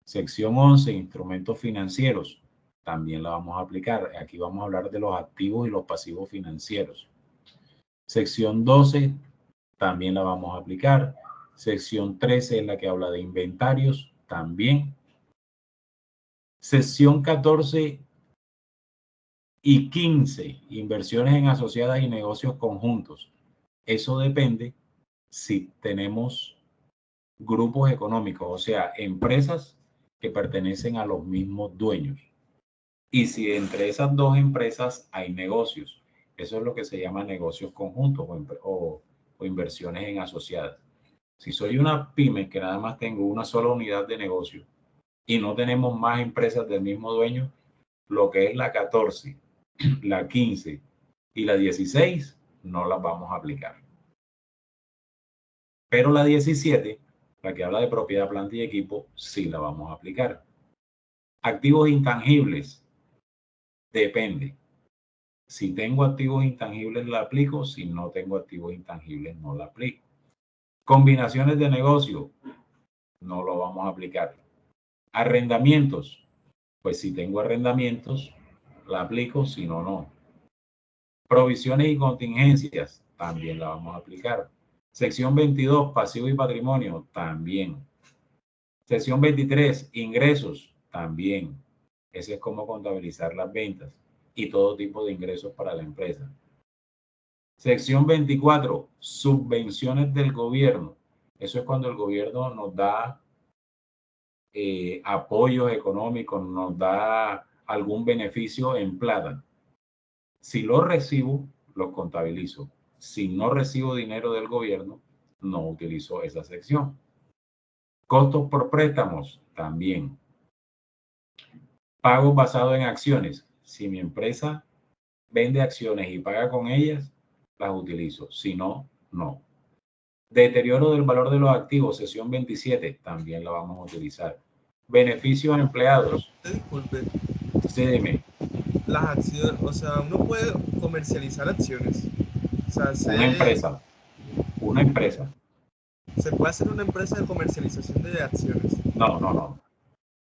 Sección 11, instrumentos financieros, también la vamos a aplicar. Aquí vamos a hablar de los activos y los pasivos financieros. Sección 12, también la vamos a aplicar. Sección 13 es la que habla de inventarios, también. Sección 14 y 15, inversiones en asociadas y negocios conjuntos. Eso depende si tenemos grupos económicos, o sea, empresas que pertenecen a los mismos dueños. Y si entre esas dos empresas hay negocios, eso es lo que se llama negocios conjuntos o inversiones en asociadas. Si soy una pyme que nada más tengo una sola unidad de negocio y no tenemos más empresas del mismo dueño, lo que es la 14, la 15 y la 16 no las vamos a aplicar. Pero la 17, la que habla de propiedad, planta y equipo, sí la vamos a aplicar. Activos intangibles, depende. Si tengo activos intangibles la aplico, si no tengo activos intangibles no la aplico. Combinaciones de negocio, no lo vamos a aplicar. Arrendamientos, pues si tengo arrendamientos la aplico, si no, no. Provisiones y contingencias, también la vamos a aplicar. Sección 22, pasivo y patrimonio, también. Sección 23, ingresos, también. Ese es cómo contabilizar las ventas y todo tipo de ingresos para la empresa. Sección 24, subvenciones del gobierno. Eso es cuando el gobierno nos da apoyos económicos, nos da algún beneficio en plata. Si lo recibo, lo contabilizo. Si no recibo dinero del gobierno, no utilizo esa sección. Costos por préstamos, también. Pagos basados en acciones. Si mi empresa vende acciones y paga con ellas, las utilizo. Si no, no. Deterioro del valor de los activos, sección 27, también la vamos a utilizar. Beneficios a empleados. Disculpe, Sí, dime. las acciones, o sea, uno puede comercializar acciones. O sea, Una empresa. se puede hacer una empresa de comercialización de acciones. No.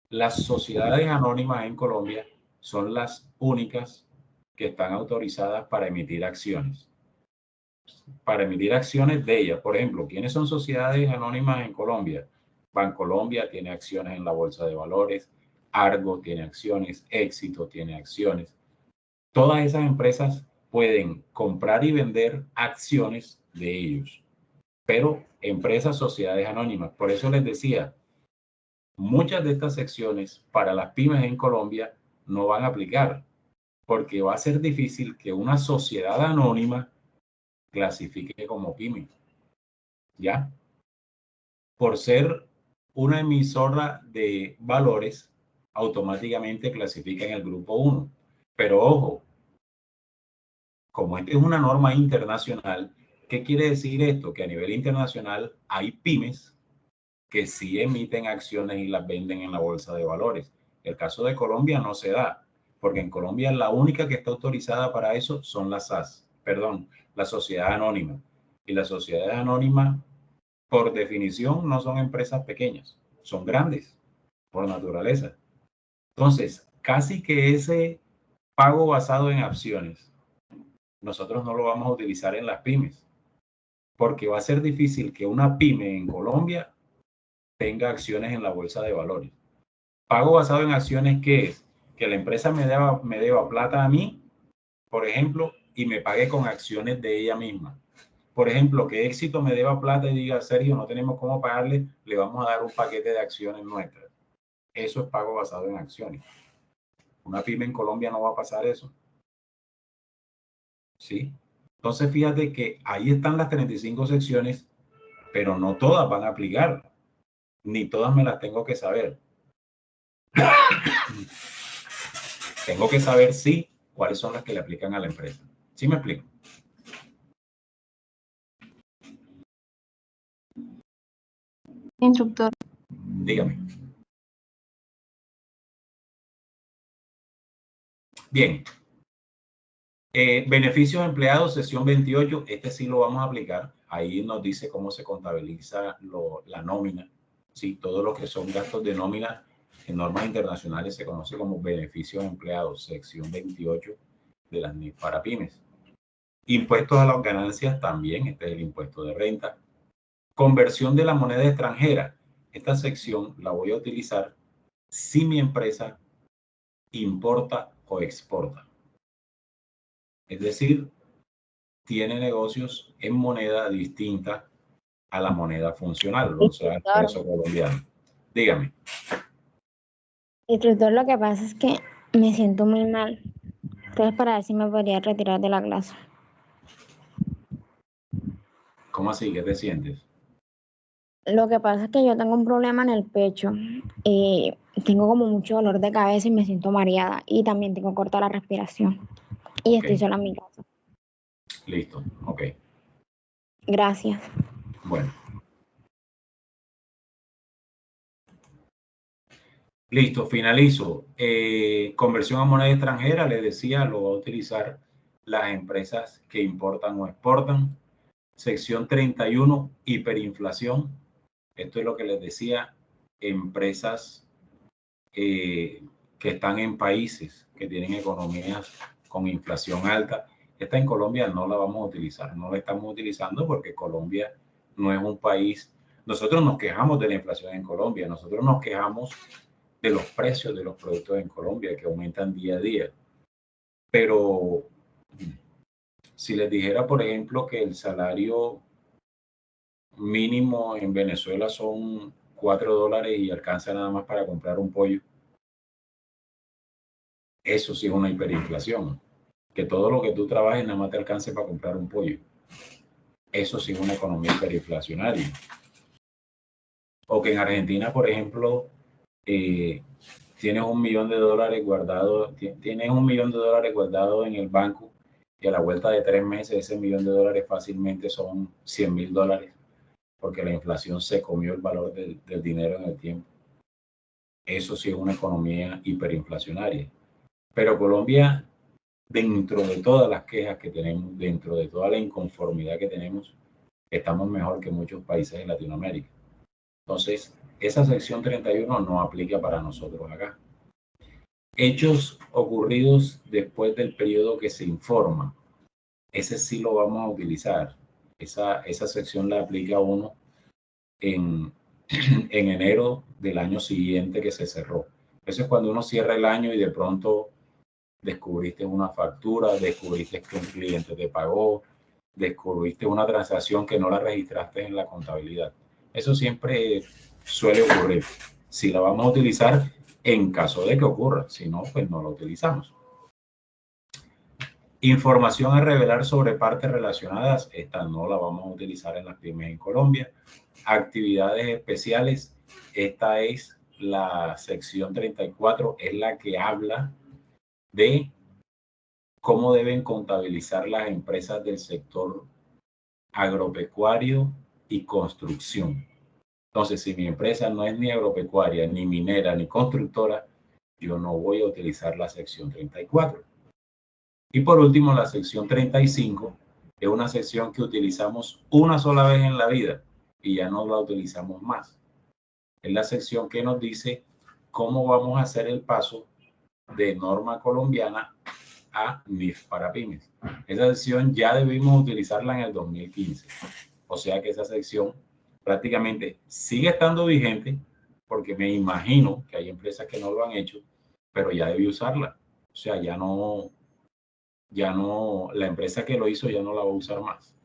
Las sociedades anónimas en Colombia son las únicas que están autorizadas para emitir acciones. Para emitir acciones de ellas. Por ejemplo, ¿quiénes son sociedades anónimas en Colombia? Bancolombia tiene acciones en la Bolsa de Valores, Argo tiene acciones, Éxito tiene acciones. Todas esas empresas pueden comprar y vender acciones de ellos, pero empresas, sociedades anónimas. Por eso les decía, muchas de estas secciones para las pymes en Colombia no van a aplicar, porque va a ser difícil que una sociedad anónima clasifique como pyme. ¿Ya? Por ser una emisora de valores, automáticamente clasifica en el grupo 1. Pero ojo, como esta es una norma internacional, ¿qué quiere decir esto? Que a nivel internacional hay pymes que sí emiten acciones y las venden en la bolsa de valores. El caso de Colombia no se da, porque en Colombia la única que está autorizada para eso son las las sociedades anónimas. Y las sociedades anónimas, por definición, no son empresas pequeñas, son grandes, por naturaleza. Entonces, casi que ese pago basado en acciones, nosotros no lo vamos a utilizar en las pymes, porque va a ser difícil que una pyme en Colombia tenga acciones en la bolsa de valores. Pago basado en acciones, ¿qué es? Que la empresa me deba plata a mí, por ejemplo, y me pague con acciones de ella misma. por ejemplo, que Éxito me deba plata y diga, Sergio, no tenemos cómo pagarle, le vamos a dar un paquete de acciones nuestras. Eso es pago basado en acciones. Una pyme en Colombia no va a pasar eso. ¿Sí? Entonces, fíjate que ahí están las 35 secciones, pero no todas van a aplicar, ni todas me las tengo que saber. Tengo que saber, sí, cuáles son las que le aplican a la empresa. ¿Sí me explico? Instructor. Dígame. Bien. Beneficios empleados, sección 28, este sí lo vamos a aplicar. Ahí nos dice cómo se contabiliza la nómina. Sí, todo lo que son gastos de nómina en normas internacionales se conoce como beneficios empleados, sección 28 de las NIF para pymes. Impuestos a las ganancias también, este es el impuesto de renta. Conversión de la moneda extranjera. Esta sección la voy a utilizar si mi empresa importa o exporta. Es decir, tiene negocios en moneda distinta a la moneda funcional, o sea, el peso colombiano. Dígame. Instructor, lo que pasa es que me siento muy mal. Entonces, para ver si me podría retirar de la clase. ¿Cómo así? ¿Qué te sientes? Lo que pasa es que yo tengo un problema en el pecho. Tengo como mucho dolor de cabeza y me siento mareada. Y también tengo corta la respiración. Y estoy sola en mi casa. Listo, ok. Gracias. Bueno. Listo, finalizo. Conversión a moneda extranjera, les decía, lo va a utilizar las empresas que importan o exportan. Sección 31, hiperinflación. Esto es lo que les decía, empresas que están en países que tienen economías con inflación alta. Esta en Colombia no la vamos a utilizar, no la estamos utilizando porque Colombia no es un país. Nosotros nos quejamos de la inflación en Colombia, nosotros nos quejamos de los precios de los productos en Colombia que aumentan día a día. Pero si les dijera, por ejemplo, que el salario mínimo en Venezuela son $4 y alcanza nada más para comprar un pollo, eso sí es una hiperinflación. Que todo lo que tú trabajes nada más te alcance para comprar un pollo. Eso sí es una economía hiperinflacionaria. O que en Argentina, por ejemplo, tienes $1 millón guardado, tienes $1 millón guardado en el banco y a la vuelta de 3 meses ese $1 millón fácilmente son $100.000 porque la inflación se comió el valor del dinero en el tiempo. Eso sí es una economía hiperinflacionaria. Pero Colombia, dentro de todas las quejas que tenemos, dentro de toda la inconformidad que tenemos, estamos mejor que muchos países de Latinoamérica. Entonces, esa sección 31 no aplica para nosotros acá. Hechos ocurridos después del periodo que se informa. Ese sí lo vamos a utilizar. Esa sección la aplica uno en enero del año siguiente que se cerró. Eso es cuando uno cierra el año y de pronto descubriste una factura, descubriste que un cliente te pagó, descubriste una transacción que no la registraste en la contabilidad. Eso siempre suele ocurrir. Si la vamos a utilizar en caso de que ocurra, si no, pues no la utilizamos. Información a revelar sobre partes relacionadas, esta no la vamos a utilizar en las pymes en Colombia. Actividades especiales, esta es la sección 34, es la que habla de cómo deben contabilizar las empresas del sector agropecuario y construcción. Entonces, si mi empresa no es ni agropecuaria, ni minera, ni constructora, yo no voy a utilizar la sección 34. Y por último, la sección 35 es una sección que utilizamos una sola vez en la vida y ya no la utilizamos más. Es la sección que nos dice cómo vamos a hacer el paso de norma colombiana a NIF para pymes. Esa sección ya debimos utilizarla en el 2015. O sea que esa sección prácticamente sigue estando vigente porque me imagino que hay empresas que no lo han hecho, pero ya debí usarla. O sea, ya no, la empresa que lo hizo ya no la va a usar más.